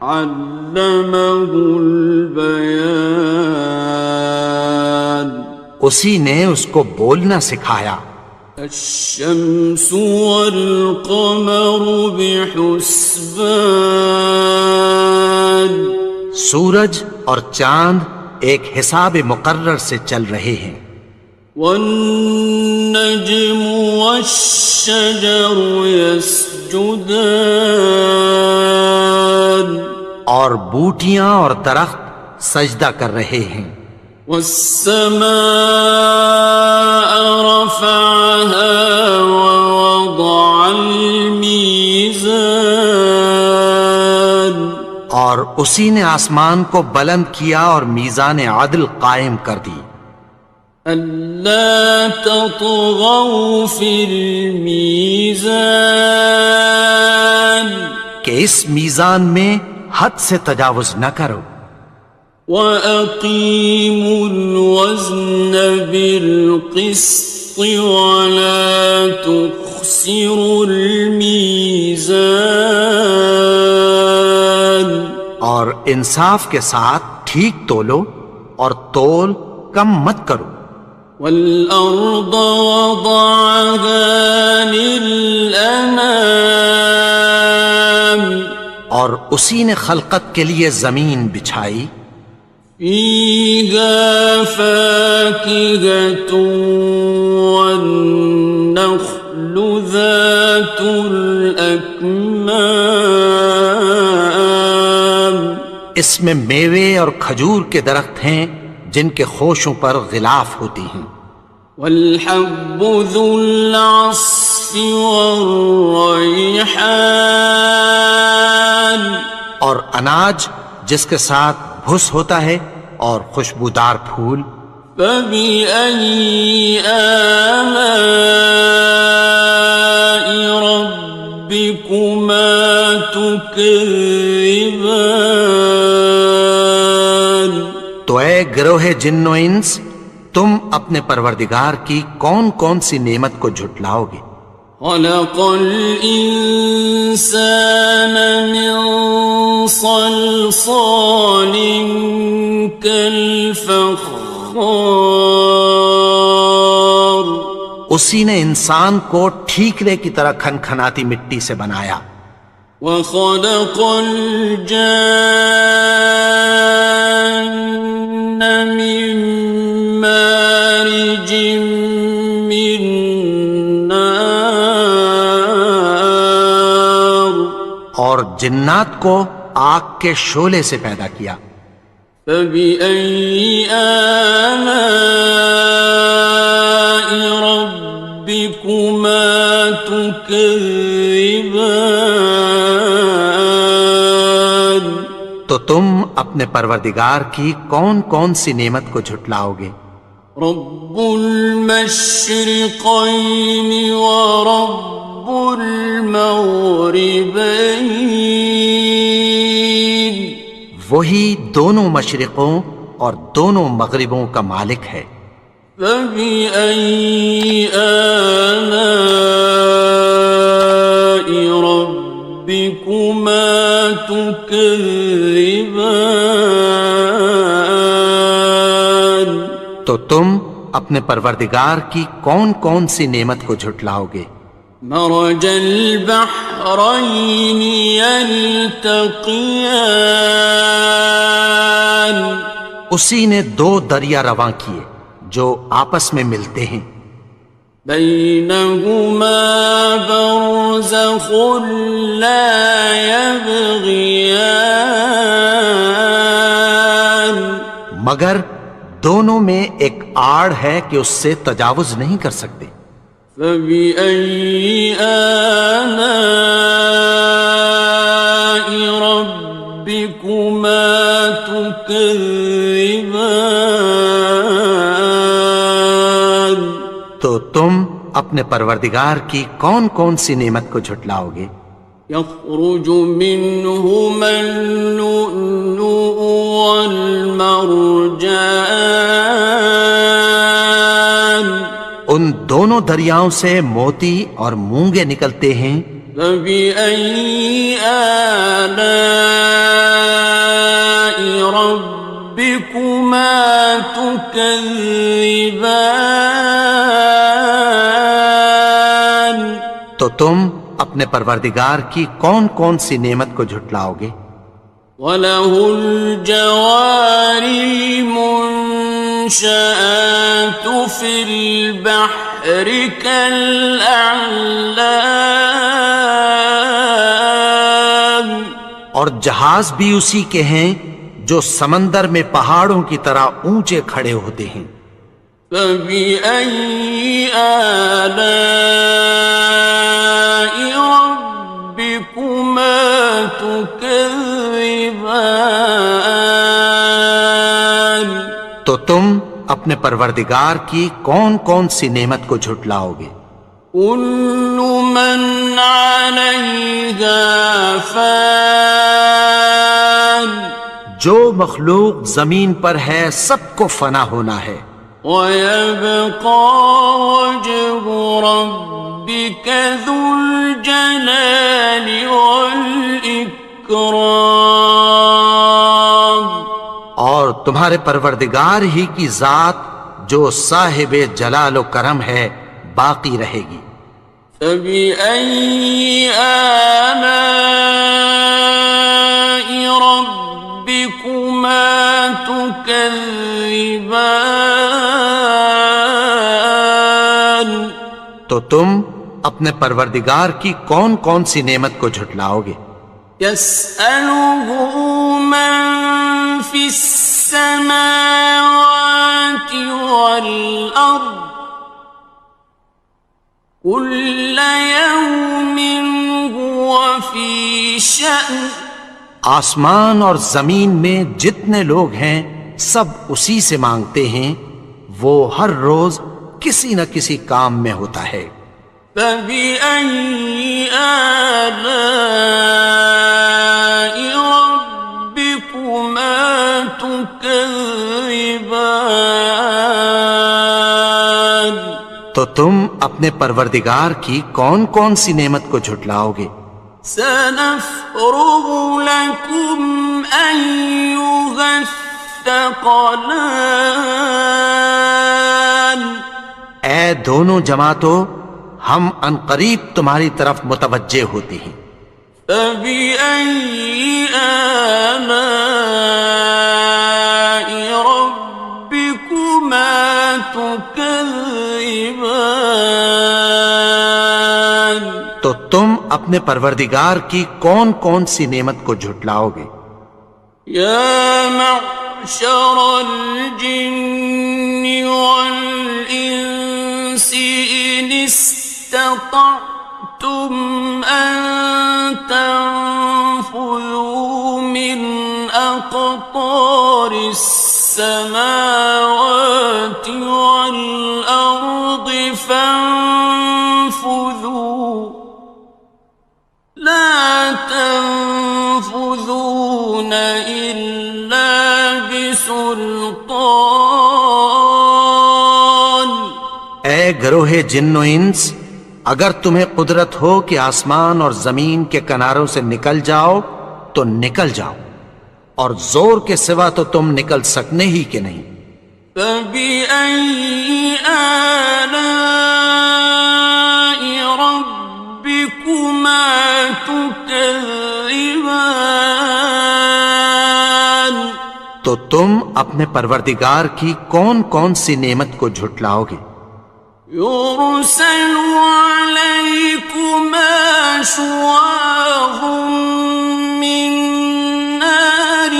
علمہ البیان اسی نے اس کو بولنا سکھایا۔ الشمس والقمر بحسبان سورج اور چاند ایک حساب مقرر سے چل رہے ہیں۔ والنجم والشجر يسجدان اور بوٹیاں اور درخت سجدہ کر رہے ہیں۔ والسماء رفعها ووضع الميزان اور اسی نے آسمان کو بلند کیا اور میزان عدل قائم کر دی۔ ألا تطغوا في الميزان کہ اس میزان میں حد سے تجاوز نہ کرو۔ وَأَقِيمُوا الْوَزْنَ بِالْقِسْطِ وَلَا تُخْسِرُوا الْمِيزَانَ اور انصاف کے ساتھ ٹھیک تولو اور تول کم مت کرو۔ وَالْأَرْضَ وَضَعَهَا لِلْأَنَامِ اور اسی نے خلقت کے لیے زمین بچھائی۔ فِيهَا فَاكِهَةٌ وَالنَّخْلُ ذَاتُ الْأَكْمَامِ اس میں میوے اور کھجور کے درخت ہیں جن کے خوشوں پر غلاف ہوتی ہیں۔ وَالْحَبُّ ذُو الْعَصْفِ وَالرَّيْحَانِ اور اناج جس کے ساتھ بھس ہوتا ہے اور خوشبودار پھول۔ فَبِأَيِّ آلَاءِ رَبِّكُمَا تُكَذِّبَانِ تو اے گروہ جن و انس، تم اپنے پروردگار کی کون کون سی نعمت کو جھٹلاؤ گے؟ خلق الإنسان من صلصال كالفخار اسی نے انسان کو ٹھیکرے کی طرح کھنکھناتی مٹی سے بنایا۔ وخلق الجان من مارج من نار اور جنات کو آگ کے شعلے سے پیدا کیا۔ فبأي آلاء ربكما تكذبان تم اپنے پروردگار کی کون کون سی نعمت کو جھٹلاؤ گے؟ رب المشرقین ورب المغربین، وہی دونوں مشرقوں اور دونوں مغربوں کا مالک ہے۔ فبأي آلاء ربكما تكذبان، تو تم اپنے پروردگار کی کون کون سی نعمت کو جھٹلاؤ گے؟ مرج البحرين يلتقيان، اسی نے دو دریا رواں کیے جو آپس میں ملتے ہیں، بينهما برزخ لا يبغيان، مگر دونوں میں ایک آڑ ہے کہ اس سے تجاوز نہیں کر سکتے۔ فبأي آلاء ربكما تكذبان، تو تم اپنے پروردگار کی کون کون سی نعمت کو جھٹلاؤ گے؟ يخرج منهما اللؤلؤ والمرجان، ان دونوں دریاؤں سے موتی اور مونگے نکلتے ہیں۔ فبأي آلاء ربكما تكذبان، تو تم اپنے پروردگار کی کون کون سی نعمت کو جھٹلاؤ گے؟ وَلَهُ الْجَوَارِ الْمُنشَآتُ فِي الْبَحْرِ كَالْأَعْلَامِ، اور جہاز بھی اسی کے ہیں جو سمندر میں پہاڑوں کی طرح اونچے کھڑے ہوتے ہیں۔ فَبِأَيِّ آلَاءِ رَبِّكُمَا تُكَذِّبَانِ، تو تم اپنے پروردگار کی کون کون سی نعمت کو جھٹلاؤ گے؟ كُلُّ مَنْ عَلَيْهَا فَانٍ، جو مخلوق زمین پر ہے سب کو فنا ہونا ہے، وَيَبْقَى وَجْهُ رَبِّكَ ذُو الْجَلَالِ وَالْإِكْرَامِ، اور تمہارے پروردگار ہی کی ذات جو صاحب جلال و کرم ہے باقی رہے گی۔ فَبِأَيِّ آلَاءِ رَبِّكُمَا تُكَذِّبَانِ، تو تم اپنے پروردگار کی کون کون سی نعمت کو جھٹلاؤ گے؟ يَسْأَلُهُ مَن فِي السَّمَاوَاتِ وَالْأَرْضِ كُلَّ يَوْمٍ هُوَ فِي شَأْنٍ، آسمان اور زمین میں جتنے لوگ ہیں سب اسی سے مانگتے ہیں، وہ ہر روز کسی نہ کسی کام میں ہوتا ہے۔ فَبِأَيِّ آلَاءِ رَبِّكُمَا تُكَذِّبَانِ، تو تم اپنے پروردگار کی کون کون سی نعمت کو جھٹلاؤ گے؟ سَنَفْرُغُ لَكُمْ أَيُّهَ الثَّقَلَانِ، اے دونوں جماعتوں، ہم عنقریب تمہاری طرف متوجہ ہوتے ہیں۔ فَبِأَيِّ آلَاءِ رَبِّكُمَا تُكَذِّبَانِ، تو تم اپنے پروردگار کی کون کون سی نعمت کو جھٹلاؤ گے؟ يَا مَعْشَرَ الْجِنِّ وَالْإِنسِ إِنِ اسْتَطَعْتُمْ أَن تَنفُذُوا مِنْ أَقْطَارِ السماوات والأرض فانفذوا لا تنفذون إلا بسلطان. اے گروہ جن و انس، اگر تمہیں قدرت ہو کہ آسمان اور زمین کے کناروں سے نکل جاؤ تو نکل جاؤ، اور زور کے سوا تو تم نکل سکنے ہی کہ نہیں. فَبِأَيِّ آلَاءِ رَبِّكُمَا تُكَذِّبَانِ. تو تم اپنے پروردگار کی کون کون سی نعمت کو جھٹلاؤ گے؟ يُرْسَلُ عَلَيْكُمَا شُوَاظٌ مِّن نَّارٍ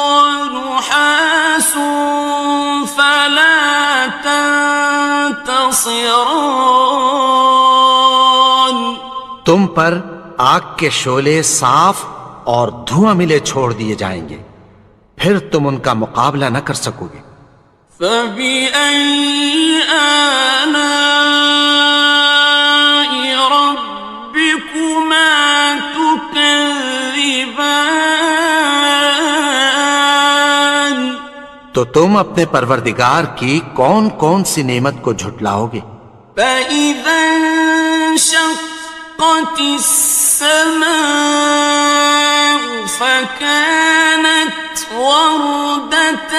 وَنُحَاسٌ فَلَا تَنتَصِرَانِ. تم پر آگ کے شعلے صاف اور دھواں ملے چھوڑ دیے جائیں گے، پھر تم ان کا مقابلہ نہ کر سکو گے. فَبِأَيِّ آلَاءِ رَبِّكُمَا تُكَذِّبَانِ. تو تم اپنے پروردگار کی کون کون سی نعمت کو جھٹلاؤ گے؟ فَإِذَا انشَقَّتِ السَّمَاءُ فَكَانَتْ وَرْدَةً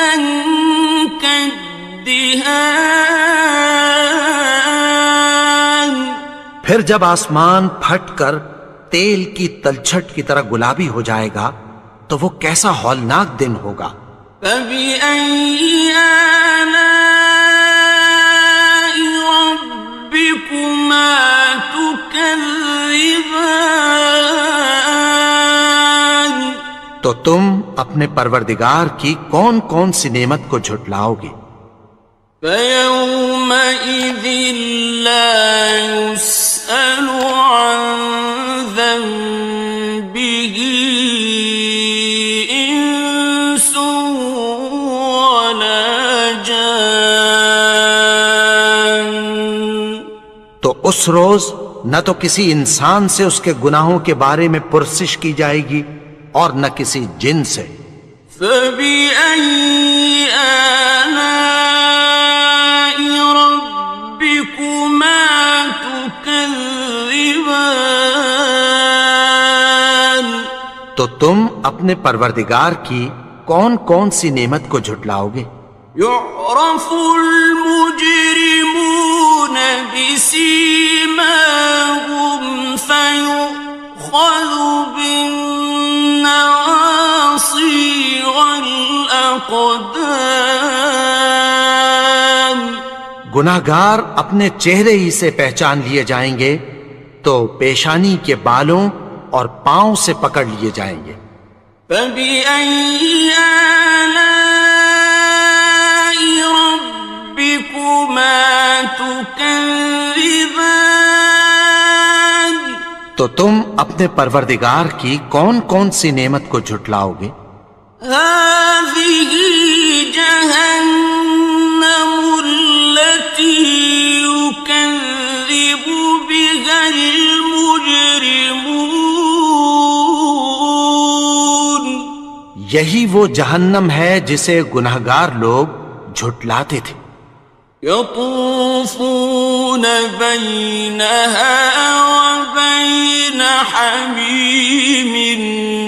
كَالدِّهَانِ. پھر جب آسمان پھٹ کر تیل کی تلچھٹ کی طرح گلابی ہو جائے گا تو وہ کیسا ہولناک دن ہوگا. فَبِأَيِّ آلَاءِ رَبِّكُمَا تُكَذِّبَانِ. تو تم اپنے پروردگار کی کون کون سی نعمت کو جھٹلاؤ گے؟ فَيَوْمَئِذٍ لَا يُسْأَلُ عَنْ ذَنبِهِ إِنسٌ وَلَا جَانٌ. تو اس روز نہ تو کسی انسان سے اس کے گناہوں کے بارے میں پرسش کی جائے گی اور نہ کسی جن سے. فَبِأَيِّ آلَاءِ رَبِّكُمَا تُكَذِّبَانِ. تو تم اپنے پروردگار کی کون کون سی نعمت کو جھٹلاؤ گے؟ يُعْرَفُ الْمُجْرِمُونَ بِسِيمَاهُمْ فَيُؤْخَذُ بِالنَّوَاصِي وَالْأَقْدَامِ. گناہگار اپنے چہرے ہی سے پہچان لیے جائیں گے تو پیشانی کے بالوں اور پاؤں سے پکڑ لیے جائیں گے. فَبِأَيِّ آلَاءِ رَبِّكُمَا تُكَذِّبَانِ. تو تم اپنے پروردگار کی کون کون سی نعمت کو جھٹلاؤ گے؟ هَٰذِهِ جَهَنَّمُ الَّتِي يُكَذِّبُ بِهَا الْمُجْرِمُونَ. یہی وہ جہنم ہے جسے گناہگار لوگ جھٹلاتے تھے. يَطُوفُونَ بَيْنَهَا وَبَيْنَ حَمِيمٍ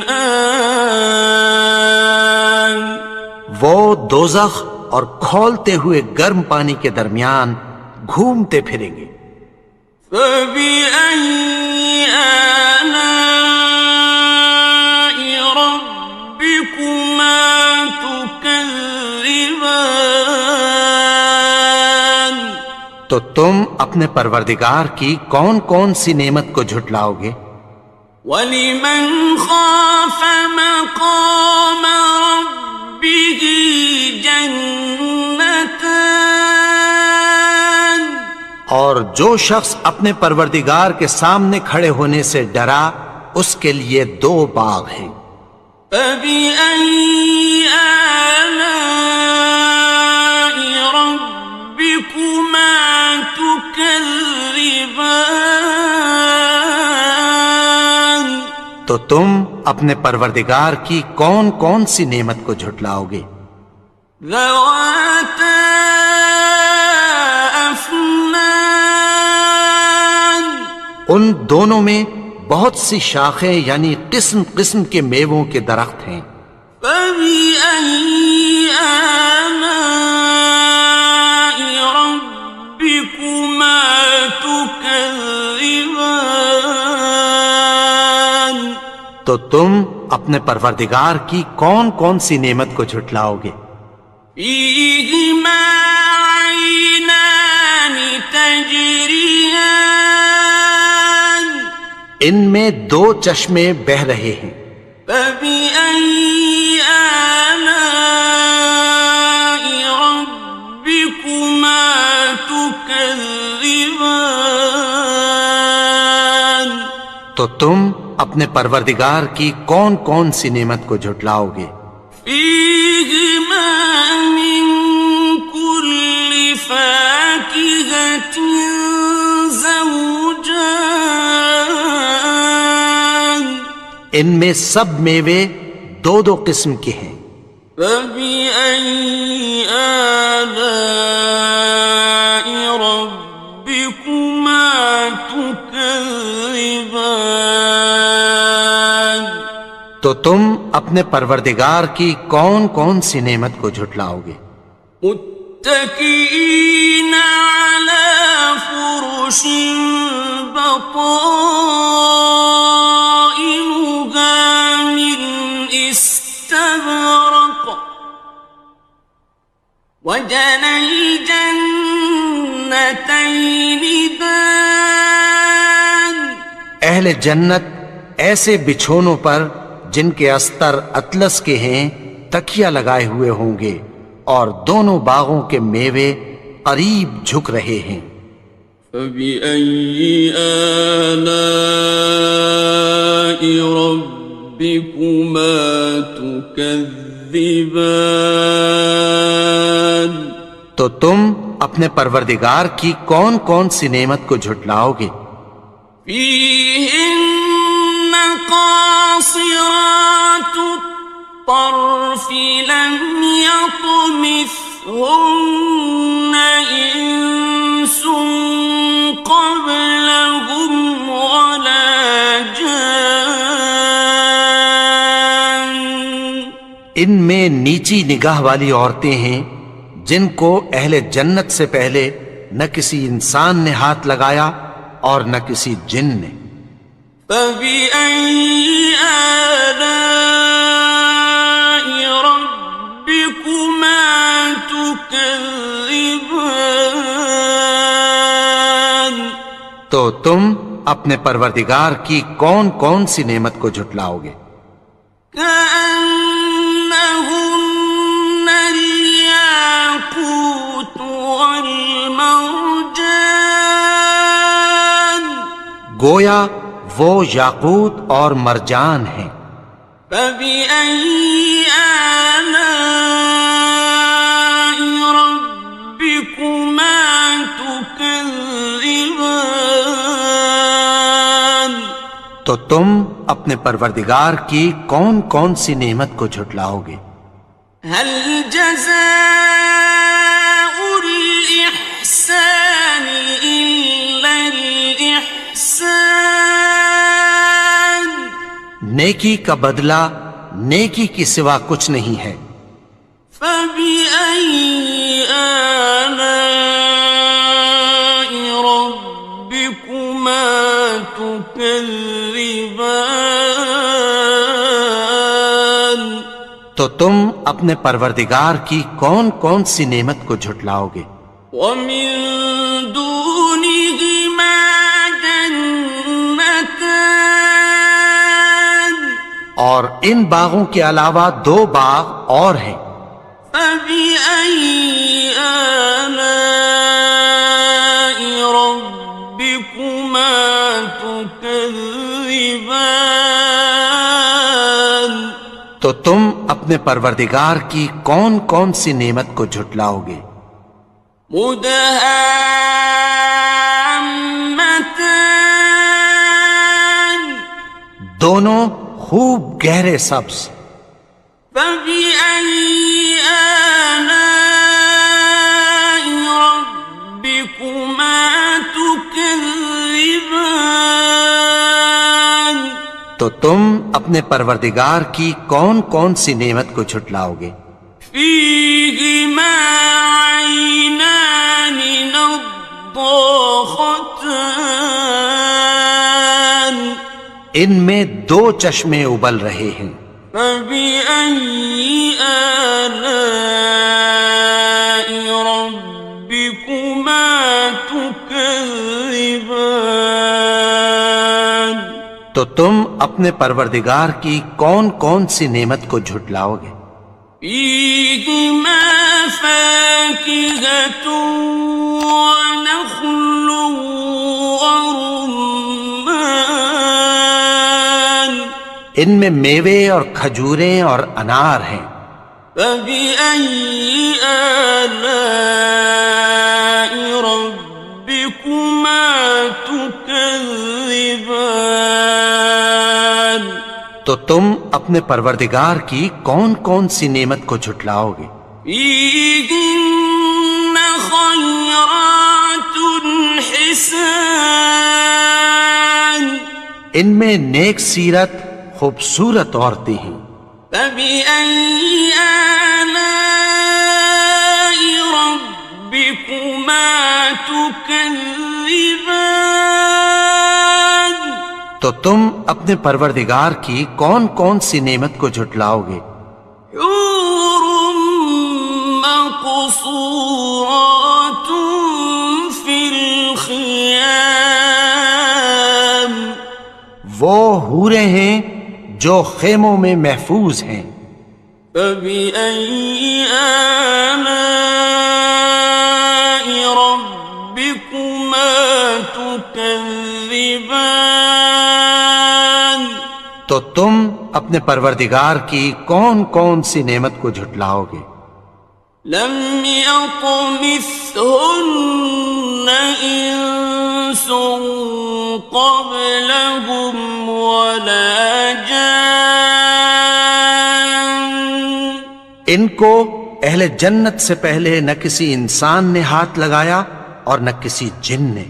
آنٍ. وہ دوزخ اور کھولتے ہوئے گرم پانی کے درمیان گھومتے پھریں گے. فَبِأَيِّ آلَاءِ رَبِّكُمَا تُكَذِّبَانِ. تو تم اپنے پروردگار کی کون کون سی نعمت کو جھٹلاؤ گے؟ وَلِمَنْ خَافَ مَقَامَ رَبِّهِ جَنَّتَانِ. اور جو شخص اپنے پروردگار کے سامنے کھڑے ہونے سے ڈرا اس کے لیے 2 باغ ہیں. فَبِأَيِّ آلاء ربكما تكذبان تو تم اپنے پروردگار کی کون کون سی نعمت کو جھٹلاؤ گے؟ ذواتا افنان ان دونوں میں بہت سی شاخیں یعنی قسم قسم کے میووں کے درخت ہیں۔ فبأي آلاء ربكما تكذبان تو تم اپنے پروردگار کی کون کون سی نعمت کو جھٹلاؤ گے؟ فيهما عينان تجريان ان میں دو چشمے بہ رہے ہیں۔ فبأي آلاء ربكما تكذبان تو تم اپنے پروردگار کی کون کون سی نعمت کو جھٹلاؤ گے؟ فيهما من كل فاكهة زوجان ان میں سب میوے دو دو قسم کے ہیں۔ فبأي آلاء ربكما تكذبان تو تم اپنے پروردگار کی کون کون سی نعمت کو جھٹلاؤ گے؟ متكئين على فرش بطائنها من استبرق وجنى الجنتين دان اہل جنت ایسے بچھونوں پر جن کے استر اطلس کے ہیں تکیہ لگائے ہوئے ہوں گے اور دونوں باغوں کے میوے قریب جھک رہے ہیں۔ فبأي آلاء ربكما تكذبان تو تم اپنے پروردگار کی کون کون سی نعمت کو جھٹلاؤ گے؟ فيهن قاصرات الطرف لم يطمثهن إنس قبلهم ولا جان ان میں نیچی نگاہ والی عورتیں ہیں جن کو اہل جنت سے پہلے نہ کسی انسان نے ہاتھ لگایا اور نہ کسی جن نے۔ فبأي آلاء ربكما تكذبان تو تم اپنے پروردگار کی کون کون سی نعمت کو جھٹلاؤ گے؟ كأنهن الياقوت والمرجان گویا وہ یاقوت اور مرجان ہیں۔ فبأي آلاء ربكما تكذبان تو تم اپنے پروردگار کی کون کون سی نعمت کو جھٹلاؤ گے؟ هل جزاء الإحسان إلا الإحسان نیکی کا بدلہ نیکی کی سوا کچھ نہیں ہے۔ فبأي آلاء ربكما تكذبان تو تم اپنے پروردگار کی کون کون سی نعمت کو جھٹلاؤ گے؟ ومن دونهما جنتان اور ان باغوں کے علاوہ دو باغ اور ہیں۔ فبأي آلاء ربكما تكذبان تو تم اپنے پروردگار کی کون کون سی نعمت کو جھٹلاؤ گے؟ مدهامتان دونوں خوب گہرے سبز. فبأي آلاء ربكما تكذبان تو تم اپنے پروردگار کی کون کون سی نعمت کو جھٹلاؤ گے؟ فيهما عينان نضاختان ان میں دو چشمے ابل رہے ہیں. فبأي آلاء ربكما تكذبان تو تم اپنے پروردگار کی کون کون سی نعمت کو جھٹلاؤ گے؟ فيهما فاكهة ونخل ورمان ان میں میوے اور کھجوریں اور انار ہیں. فبأي آلاء ربكما تكذبان تو تم اپنے پروردگار کی کون کون سی نعمت کو جھٹلاؤ گے؟ فيهن خيرات حسان ان میں نیک سیرت خوبصورت عورتیں ہیں. فبأي آلاء ربكما تكذبان تو تم اپنے پروردگار کی کون کون سی نعمت کو جھٹلاؤ گے؟ حور مقصورات في الخيام وہ حوریں ہیں جو خیموں میں محفوظ ہیں. فبأي آلاء ربكما تكذبان تو تم اپنے پروردگار کی کون کون سی نعمت کو جھٹلاؤ گے؟ لم يطمثهن إنس قبلهم ولا جان ان کو اہل جنت سے پہلے نہ کسی انسان نے ہاتھ لگایا اور نہ کسی جن نے.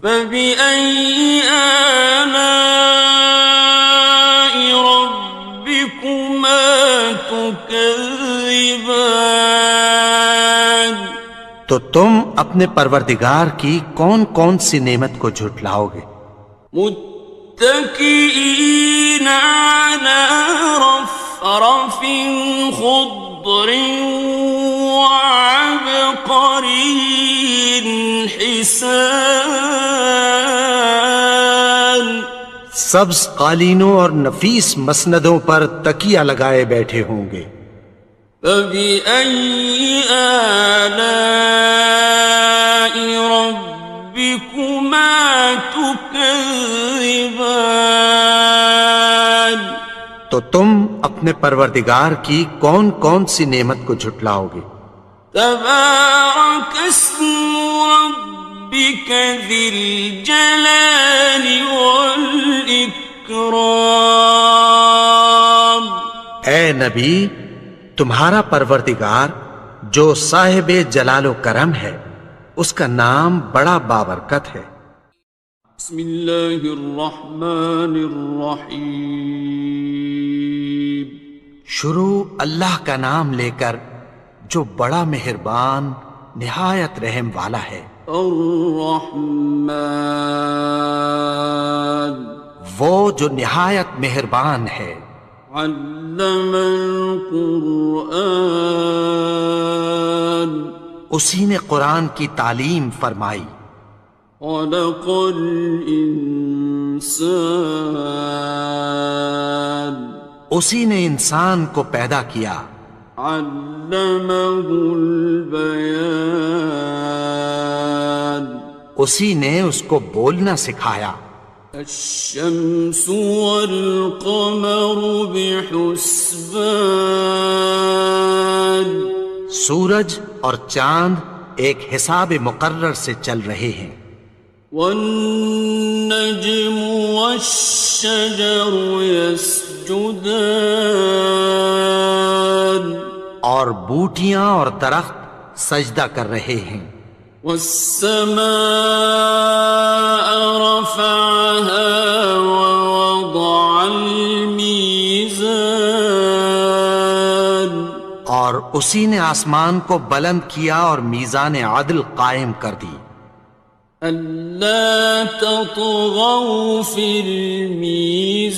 فبأي آلاء ربكما تكذبان تو تم اپنے پروردگار کی کون کون سی نعمت کو جھٹلاؤ گے؟ متكئين على رفرف خضر وعبقري حسان سبز قالینوں اور نفیس مسندوں پر تکیہ لگائے بیٹھے ہوں گے. فبأي آلاء ربكما تكذبان تو تم اپنے پروردگار کی کون کون سی نعمت کو جھٹلاؤ گے؟ تبارك اسم ربك ذي الجلال والإكرام اے نبی، تمہارا پروردگار جو صاحب جلال و کرم ہے اس کا نام بڑا بابرکت ہے. بسم اللہ الرحمن الرحیم شروع اللہ کا نام لے کر جو بڑا مہربان نہایت رحم والا ہے. الرحمن وہ جو نہایت مہربان ہے. علم القرآن اسی نے قرآن کی تعلیم فرمائی. خلق الانسان اسی نے انسان کو پیدا کیا. علمہ البیان اسی نے اس کو بولنا سکھایا. الشمس والقمر بحسبان سورج اور چاند ایک حساب مقرر سے چل رہے ہیں. والنجم والشجر يسجدان اور بوٹیاں اور درخت سجدہ کر رہے ہیں. والسماء رفعها ووضع الميزان اور اسی نے آسمان کو بلند کیا اور میزان عدل قائم کر دی. ألا تطغوا في الميزان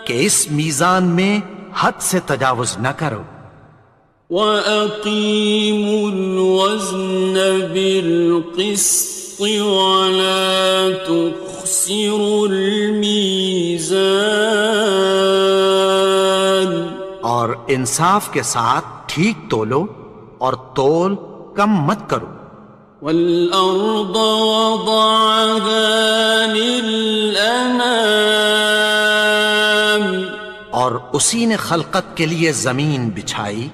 کہ اس میزان میں حد سے تجاوز نہ کرو. وَأَقِيمُوا الْوَزْنَ بِالْقِسْطِ وَلَا تُخْسِرُوا الْمِيزَانَ اور انصاف کے ساتھ ٹھیک تولو اور تول کم مت کرو. وَالْأَرْضَ وَضَعَهَا لِلْأَنَامِ اور اسی نے خلقت کے لیے زمین بچھائی.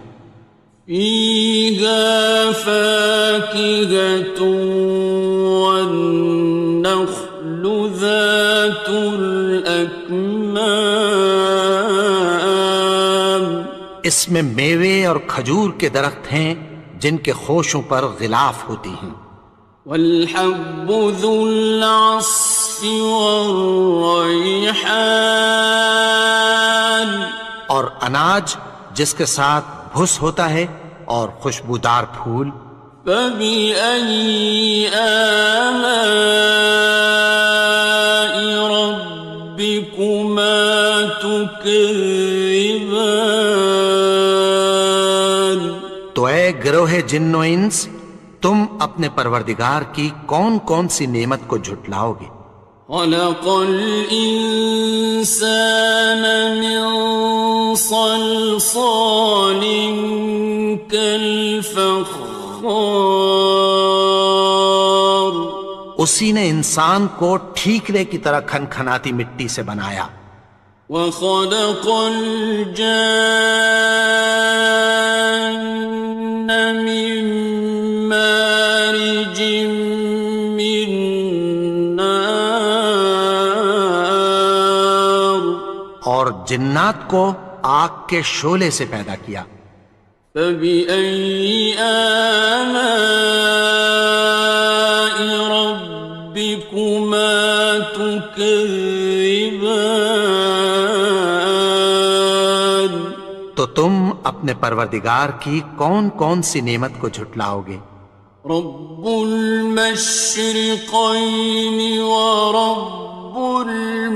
فِيهَا فَاكِهَةٌ وَالنَّخْلُ ذَاتُ الْأَكْمَامِ اس میں میوے اور کھجور کے درخت ہیں جن کے خوشوں پر غلاف ہوتی ہیں. وَالْحَبُّ ذُو الْعَصْفِ وَالرَّيْحَانِ اور اناج جس کے ساتھ بھس ہوتا ہے اور خوشبودار پھول. فَبِأَيِّ آلَاءِ رَبِّكُمَا تُكَذِّبَانِ تو اے گروہ جن و انس، تم اپنے پروردگار کی کون کون سی نعمت کو جھٹلاؤ گے؟ خَلَقَ الْإِنسَانَ مِنْ صَلْصَالٍ كَالْفَخَّارِ اسی نے انسان کو ٹھیکرے کی طرح کھنکھناتی مٹی سے بنایا. وَخَلَقَ الْجَانَّ مِن مَّارِجٍ مِّن نَّارٍ اور جنات کو آگ کے شعلے سے پیدا کیا. فَبِأَيِّ آلَاءِ رَبِّكُمَا تُكَذِّبَانِ تو تم اپنے پروردگار کی کون کون سی نعمت کو جھٹلاؤ گے؟ رب المشرقين ورب المغربين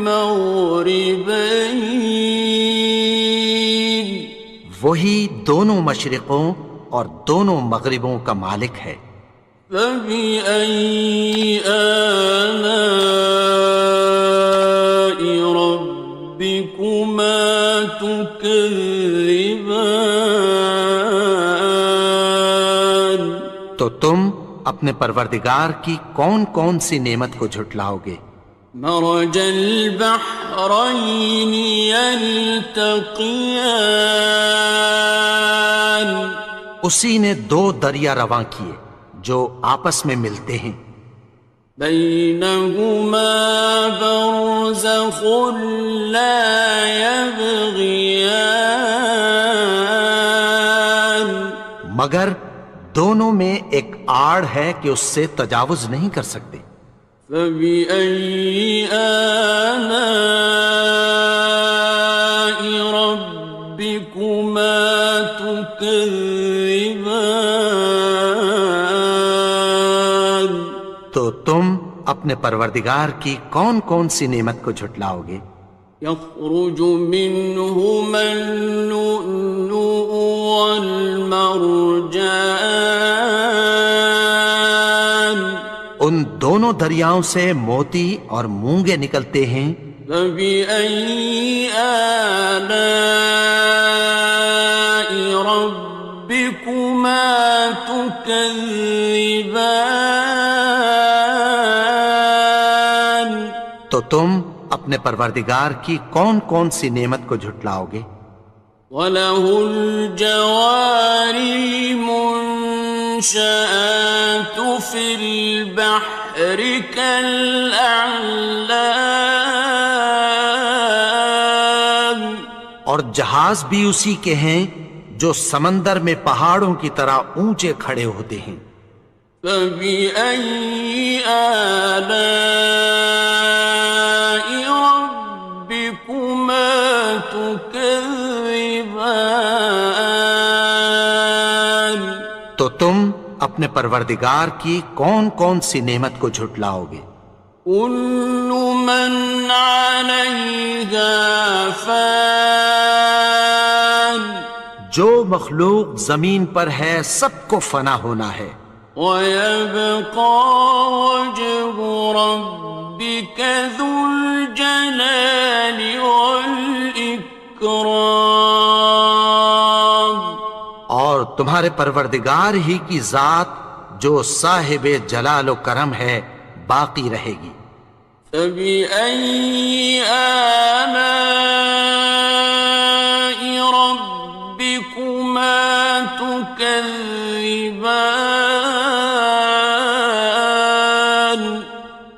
وہی دونوں مشرقوں اور دونوں مغربوں کا مالک ہے. فبأي آلاء ربكما تكذبان تو تم اپنے پروردگار کی کون کون سی نعمت کو جھٹلاؤ گے؟ مرج البحرين يلتقيان اسی نے دو دریا رواں کیے جو آپس میں ملتے ہیں. بينهما برزخ لا يبغيان مگر دونوں میں ایک آڑ ہے کہ اس سے تجاوز نہیں کر سکتے. فبأي آلاء ربكما تكذبان تو تم اپنے پروردگار کی کون کون سی نعمت کو جھٹلاؤ گے؟ يخرج منهما اللؤلؤ والمرجان ان دونوں دریاؤں سے موتی اور مونگے نکلتے ہیں. فبأي آلاء ربكما تكذبان تو تم اپنے پروردگار کی کون کون سی نعمت کو جھٹلاؤ گے؟ وَلَهُ الْجَوَارِ الْمُنشَآتُ فِي الْبَحْرِ كَالْأَعْلَامِ، اور جہاز بھی اسی کے ہیں جو سمندر میں پہاڑوں کی طرح اونچے کھڑے ہوتے ہیں۔ فَبِأَيِّ آلَاءِ رَبِّكُمَا تُكَذِّبَانِ، تو تم اپنے پروردگار کی کون کون سی نعمت کو جھٹلاؤ گے؟ كُلُّ مَنْ عَلَيْهَا فَانٍ، جو مخلوق زمین پر ہے سب کو فنا ہونا ہے، وَيَبْقَى وَجْهُ رَبِّكَ ذُو الْجَلَالِ وَالْإِكْرَامِ، اور تمہارے پروردگار ہی کی ذات جو صاحب جلال و کرم ہے باقی رہے گی۔ فَبِأَيِّ آلَاءِ رَبِّكُمَا تُكَذِّبَانِ،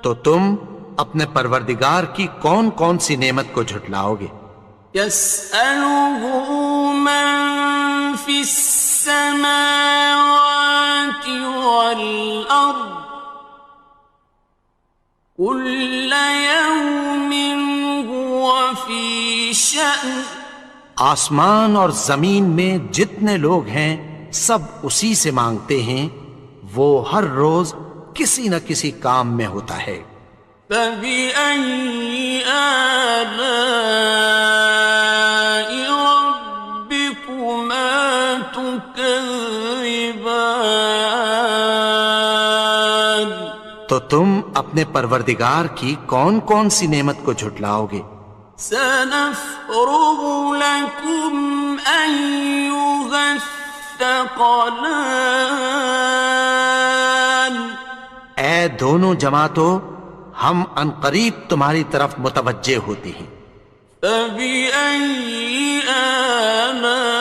تو تم اپنے پروردگار کی کون کون سی نعمت کو جھٹلاؤ گے؟ يَسْأَلُهُ مَن فِي السَّمَاوَاتِ وَالْأَرْضِ كُلَّ يَوْمٍ هُوَ فِي شَأْنٍ، آسمان اور زمین میں جتنے لوگ ہیں سب اسی سے مانگتے ہیں، وہ ہر روز کسی نہ کسی کام میں ہوتا ہے۔ فَبِأَيِّ آلَاءِ رَبِّكُمَا تُكَذِّبَانِ، تو تم اپنے پروردگار کی کون کون سی نعمت کو جھٹلاؤ گے؟ سَنَفْرُغُ لَكُمْ أَيُّهَ الثَّقَلَانِ، اے دونوں جماعتوں، ہم عنقریب تمہاری طرف متوجہ ہوتے ہیں۔ فَبِأَيِّ آلَاءِ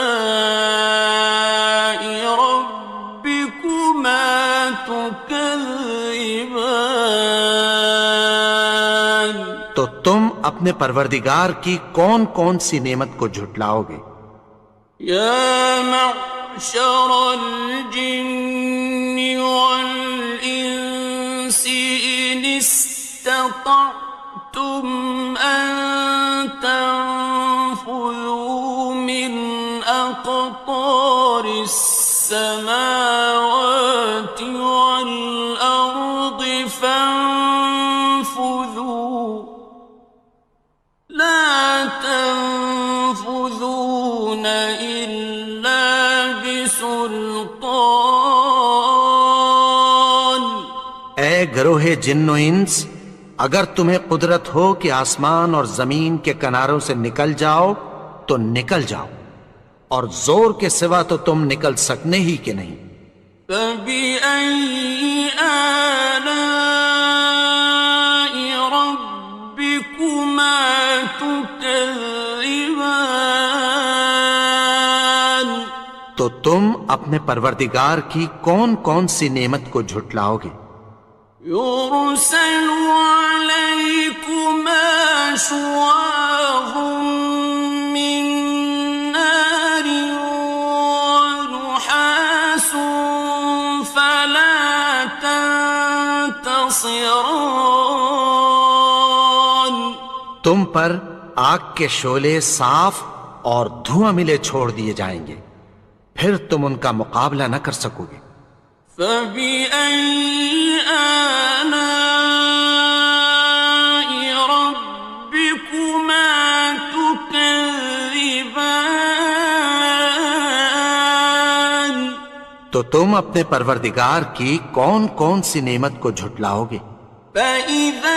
رَبِّكُمَا تُكَذِّبَانِ، تو تم اپنے پروردگار کی کون کون سی نعمت کو جھٹلاؤ گے؟ يَا مَعْشَرَ الْجِنِّ وَالْإِنسِ إِنِ اسْتَطَعْتُمْ أَن تَنفُذُوا مِنْ أَقْطَارِ السَّمَاوَاتِ وَالْأَرْضِ فَانفُذُوا لَا تَنفُذُونَ إِلَّا بِسُلْطَانٍ، اے گروہ جن و انس، اگر تمہیں قدرت ہو کہ آسمان اور زمین کے کناروں سے نکل جاؤ تو نکل جاؤ، اور زور کے سوا تو تم نکل سکنے ہی کہ نہیں۔ فَبِأَيِّ آلَاءِ رَبِّكُمَا تُكَذِّبَانِ، تو تم اپنے پروردگار کی کون کون سی نعمت کو جھٹلاؤ گے؟ يُرْسَلُ عَلَيْكُمَا شُوَاظٌ مِّن نَّارٍ وَنُحَاسٌ فَلَا تَنتَصِرَانِ، تم پر آگ کے شعلے صاف اور دھواں ملے چھوڑ دیے جائیں گے، پھر تم ان کا مقابلہ نہ کر سکو گے۔ فَبِأَيِّ آلَاءِ رَبِّكُمَا تُكَذِّبَانِ، تو تم اپنے پروردگار کی کون کون سی نعمت کو جھٹلاؤ گے؟ فَإِذَا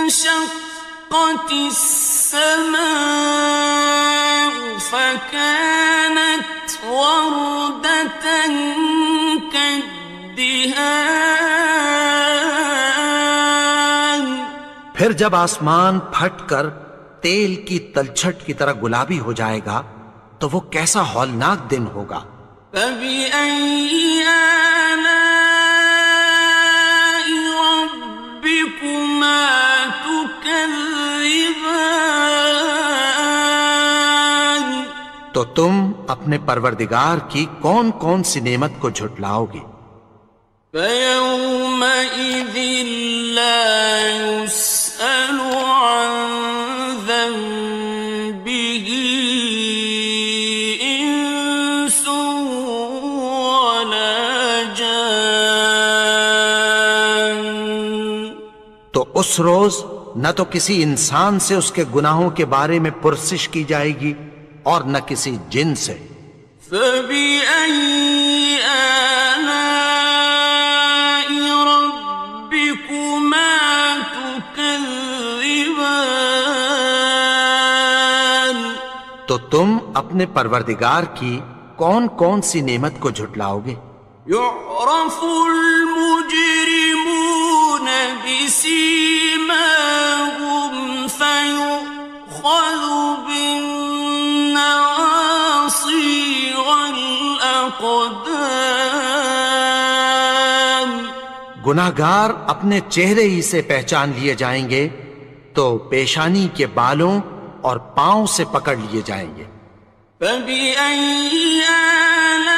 انشَقَّتِ السَّمَاءُ فَكَانَتْ وَرْدَةً كَالدِّهَانِ، پھر جب آسمان پھٹ کر تیل کی تلچھٹ کی طرح گلابی ہو جائے گا تو وہ کیسا ہولناک دن ہوگا۔ فَبِأَيِّ آلَاءِ رَبِّكُمَا تُكَذِّبَانِ تو تم اپنے پروردگار کی کون کون سی نعمت کو جھٹلاؤ گے؟ فَيَوْمَئِذٍ لَا يُسْأَلُ عَنْ ذَنبِهِ إِنسٌ وَلَا جَانٌ۔ تو اس روز نہ تو کسی انسان سے اس کے گناہوں کے بارے میں پرسش کی جائے گی اور نہ کسی جن سے۔ فَبِأَيِّ آلَاءِ رَبِّكُمَا تُكَذِّبَانِ تو تم اپنے پروردگار کی کون کون سی نعمت کو جھٹلاؤ گے؟ يُعْرَفُ الْمُجْرِمُونَ بِسِيمَاهُمْ فَيُؤْخَذُ بِالنَّوَاصِي وَالْأَقْدَامِ۔ گناہگار اپنے چہرے ہی سے پہچان لیے جائیں گے تو پیشانی کے بالوں اور پاؤں سے پکڑ لیے جائیں گے۔ فَبِأَيِّ آلَاءِ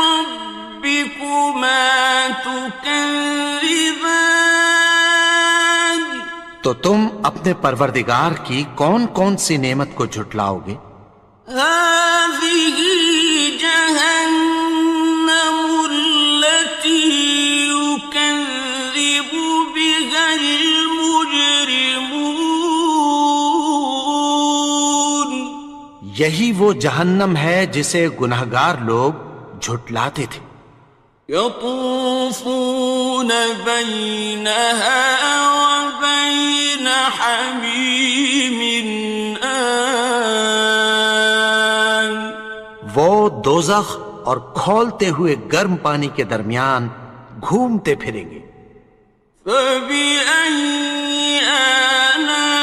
رَبِّكُمَا تُكَذِّبَانِ تو تم اپنے پروردگار کی کون کون سی نعمت کو جھٹلاؤ گے؟ هَٰذِهِ جَهَنَّمُ الَّتِي يُكَذِّبُ بِهَا الْمُجْرِمُونَ۔ یہی وہ جہنم ہے جسے گناہگار لوگ جھٹلاتے تھے۔ يَطُوفُونَ بَيْنَهَا وَبَيْنَ حَمِيمٍ آنٍ۔ وہ دوزخ اور کھولتے ہوئے گرم پانی کے درمیان گھومتے پھریں گے۔ فَبِأَيِّ آلَاءِ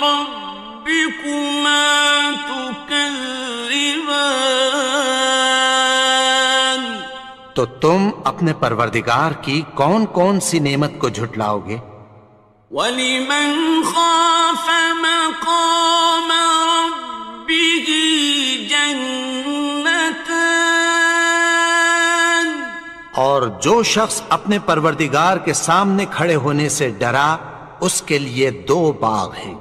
رَبِّكُمَا تُكَذِّبَانِ تو تم اپنے پروردگار کی کون کون سی نعمت کو جھٹلاؤ گے؟ وَلِمَنْ خَافَ مَقَامَ رَبِّهِ جَنَّتَانِ اور جو شخص اپنے پروردگار کے سامنے کھڑے ہونے سے ڈرا اس کے لیے 2 باغ ہیں۔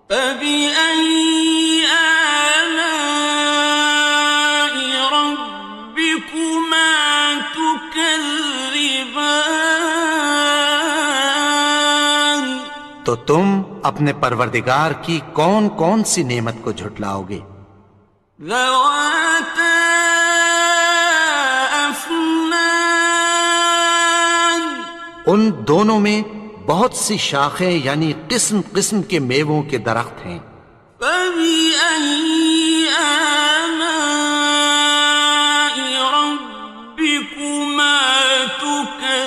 فَبِأَيِّ آلَاءِ رَبِّكُمَا تُكَذِّبَانِ تو تم اپنے پروردگار کی کون کون سی نعمت کو جھٹلاؤ گے؟ ذَوَاتَا أَفْنَانٍ ان دونوں میں بہت سی شاخیں یعنی قسم قسم کے میووں کے درخت ہیں۔ فَبِأَيِّ آلَاءِ رَبِّكُمَا تُكَذِّبَانِ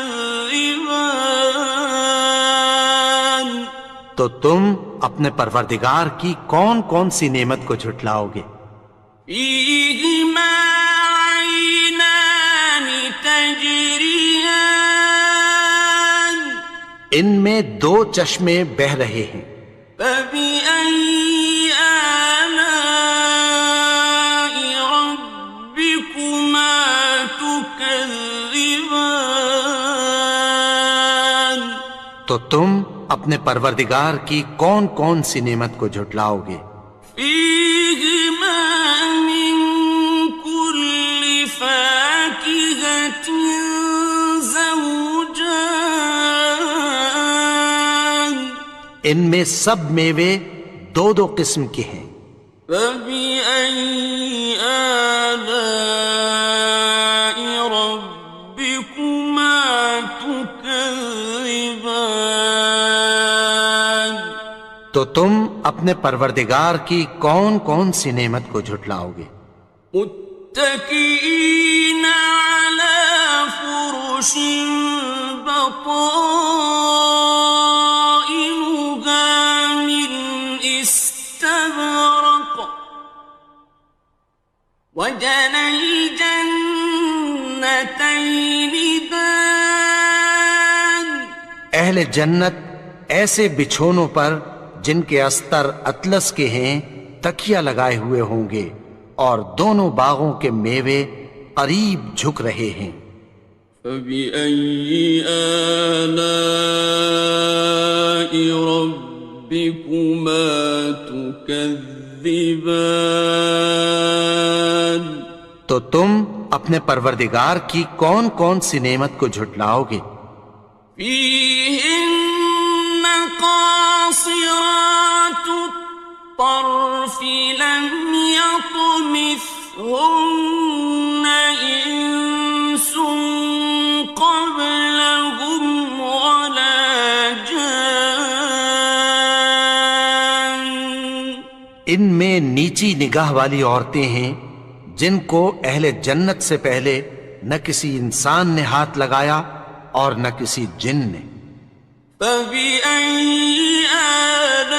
تو تم اپنے پروردگار کی کون کون سی نعمت کو جھٹلاؤ گے؟ فِيهِمَا عَيْنَانِ تَجْرِيَانِ ان میں 2 چشمے بہہ رہے ہیں۔ فَبِأَيِّ آلَاءِ رَبِّكُمَا تُكَذِّبَانِ تو تم اپنے پروردگار کی کون کون سی نعمت کو جھٹلاؤ گے؟ فِيهِمَا مِن كُلِّ فَاكِهَةٍ زَوْجَانِ ان میں سب میوے 2 قسم کے ہیں۔ فَبِأَيِّ آلَاءِ رَبِّكُمَا تُكَذِّبَانِ تو تم اپنے پروردگار کی کون کون سی نعمت کو جھٹلاؤ گے؟ مُتَّكِئِينَ عَلَى فُرُشٍ بطائنها من استبرق وجنى الجنتين دان. اہل جنت ایسے بچھونوں پر جن کے استر اطلس کے ہیں تکیہ لگائے ہوئے ہوں گے، اور دونوں باغوں کے میوے قریب جھک رہے ہیں. فَبِأَيِّ آلَاءِ رَبِّكُمَا تُكَذِّبَانِ. تو تم اپنے پروردگار کی کون کون سی نعمت کو جھٹلاؤ گے؟ فِيهِنَّ قَاصِرَاتُ الطَّرْفِ لَمْ يَطْمِثْهُنَّ إِنسٌ قَبْلَهُمْ وَلَا جَانٌّ. ان میں نیچی نگاہ والی عورتیں ہیں جن کو اہل جنت سے پہلے نہ کسی انسان نے ہاتھ لگایا اور نہ کسی جن نے. فَبِأَيِّ آلَاءِ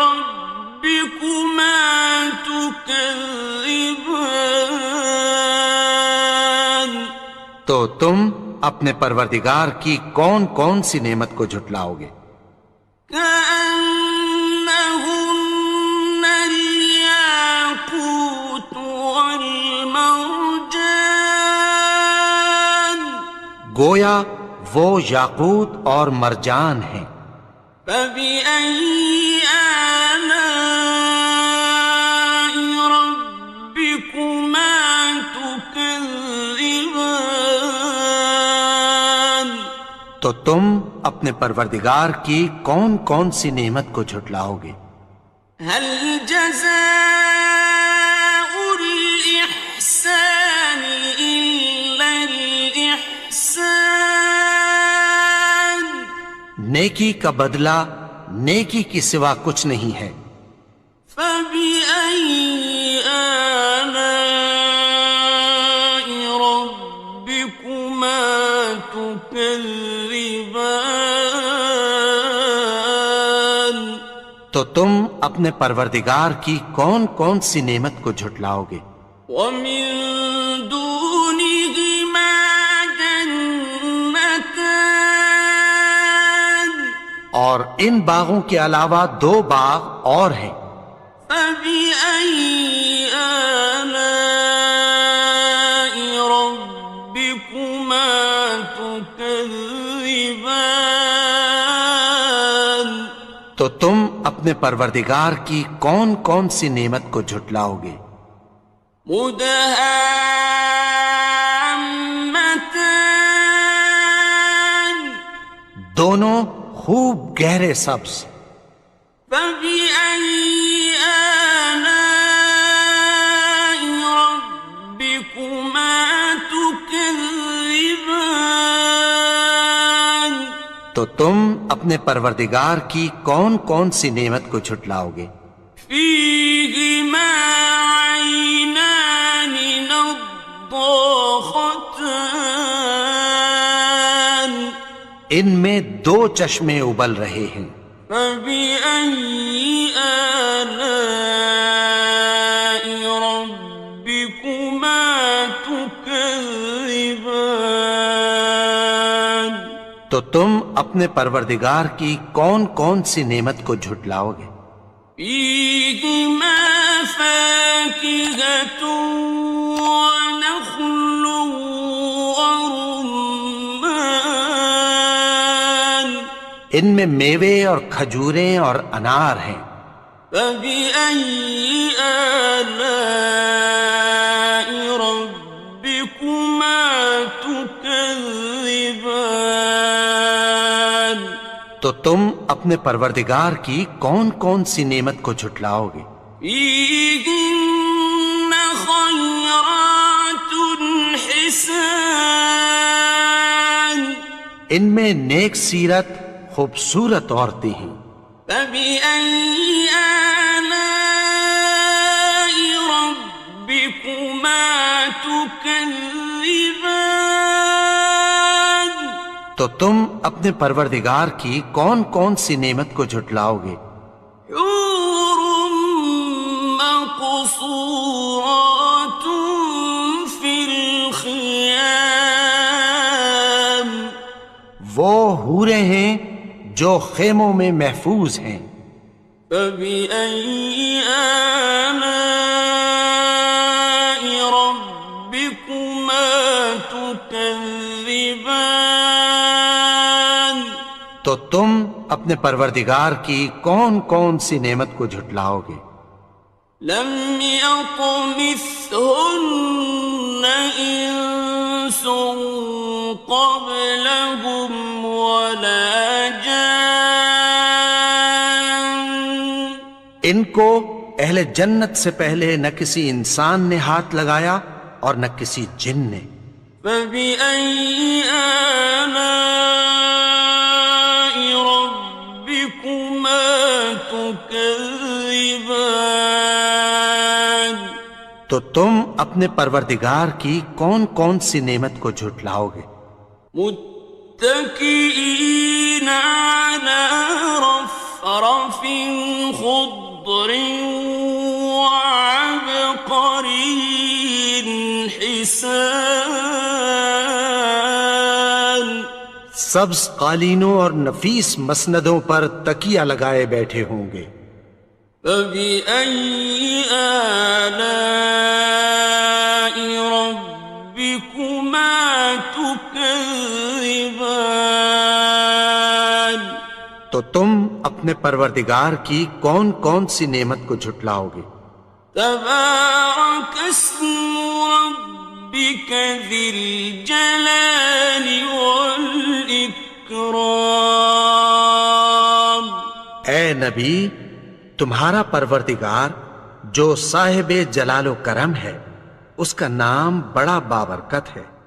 رَبِّكُمَا تُكَذِّبَانِ. تو تم اپنے پروردگار کی کون کون سی نعمت کو جھٹلاؤ گے؟ كَأَنَّهُنَّ الْيَاقُوتُ وَالْمَرْجَانُ. گویا وہ یاقوت اور مرجان ہیں. فَبِأَيِّ آلَاءِ رَبِّكُمَا تُكَذِّبَانِ. تو تم اپنے پروردگار کی کون کون سی نعمت کو جھٹلاؤ گے؟ هَلْ جَزَاءُ الْإِحْسَانِ إِلَّا الْإِحْسَانُ. نیکی کا بدلہ نیکی کی سوا کچھ نہیں ہے. فَبِأَيِّ آلَاءِ رَبِّكُمَا تُكَذِّبَانِ. تو تم اپنے پروردگار کی کون کون سی نعمت کو جھٹلاؤ گے؟ وَمِن دُونِهِمَا جَنَّتَانِ. اور ان باغوں کے علاوہ دو باغ اور ہیں. فَبِأَيِّ آلَاءِ رَبِّكُمَا تُكَذِّبَانِ. تو تم اپنے پروردگار کی کون کون سی نعمت کو جھٹلاؤ گے؟ مُدْهَامَّتَانِ. دونوں خوب گہرے سبز. فَبِأَيِّ آلَاءِ رَبِّكُمَا تُكَذِّبَانِ. تو تم اپنے پروردگار کی کون کون سی نعمت کو جھٹلاؤ گے؟ فِيهِمَا عَيْنَانِ نَضَّاخَتَانِ. ان میں دو چشمے ابل رہے ہیں. فَبِأَيِّ آلَاءِ رَبِّكُمَا تُكَذِّبَانِ. تو تم اپنے پروردگار کی کون کون سی نعمت کو جھٹلاؤ گے؟ فِيهِمَا فَاكِهَةٌ وَنَخْلٌ وَرُمَّانٌ. ان میں میوے اور کھجوریں اور انار ہیں. فَبِأَيِّ آلَاءِ رَبِّكُمَا تُكَذِّبَانِ. تو تم اپنے پروردگار کی کون کون سی نعمت کو جھٹلاؤ گے؟ فِيهِنَّ خَيْرَاتٌ حِسَانٌ. ان میں نیک سیرت خوبصورت عورتیں ہیں. فَبِأَيِّ آلَاءِ رَبِّكُمَا تُكَذِّبَانِ. تو تم اپنے پروردگار کی کون کون سی نعمت کو جھٹلاؤ گے؟ حور مقصورات فی الخیام، وہ حوریں ہیں جو خیموں میں محفوظ ہیں۔ فبأي آلاء ربكما تكذبان، تو تم اپنے پروردگار کی کون کون سی نعمت کو جھٹلاؤ گے؟ لم يطمثهن إنس قبلهم ولا جان، ان کو اہل جنت سے پہلے نہ کسی انسان نے ہاتھ لگایا اور نہ کسی جن نے۔ فبأي آلاء ربكما تكذبان، تو تم اپنے پروردگار کی کون کون سی نعمت کو جھٹلاؤ گے؟ متكئين على رفرف خضر وعبقري حسان، سبز قالینوں اور نفیس مسندوں پر تکیہ لگائے بیٹھے ہوں گے۔ فبأي آلاء ربكما تكذبان، تو تم اپنے پروردگار کی کون کون سی نعمت کو جھٹلاؤ گے؟ تبارك اسم ربك ذي الجلال والإكرام، اے نبی، تمہارا پروردگار جو صاحب جلال و کرم ہے، اس کا نام بڑا بابرکت ہے۔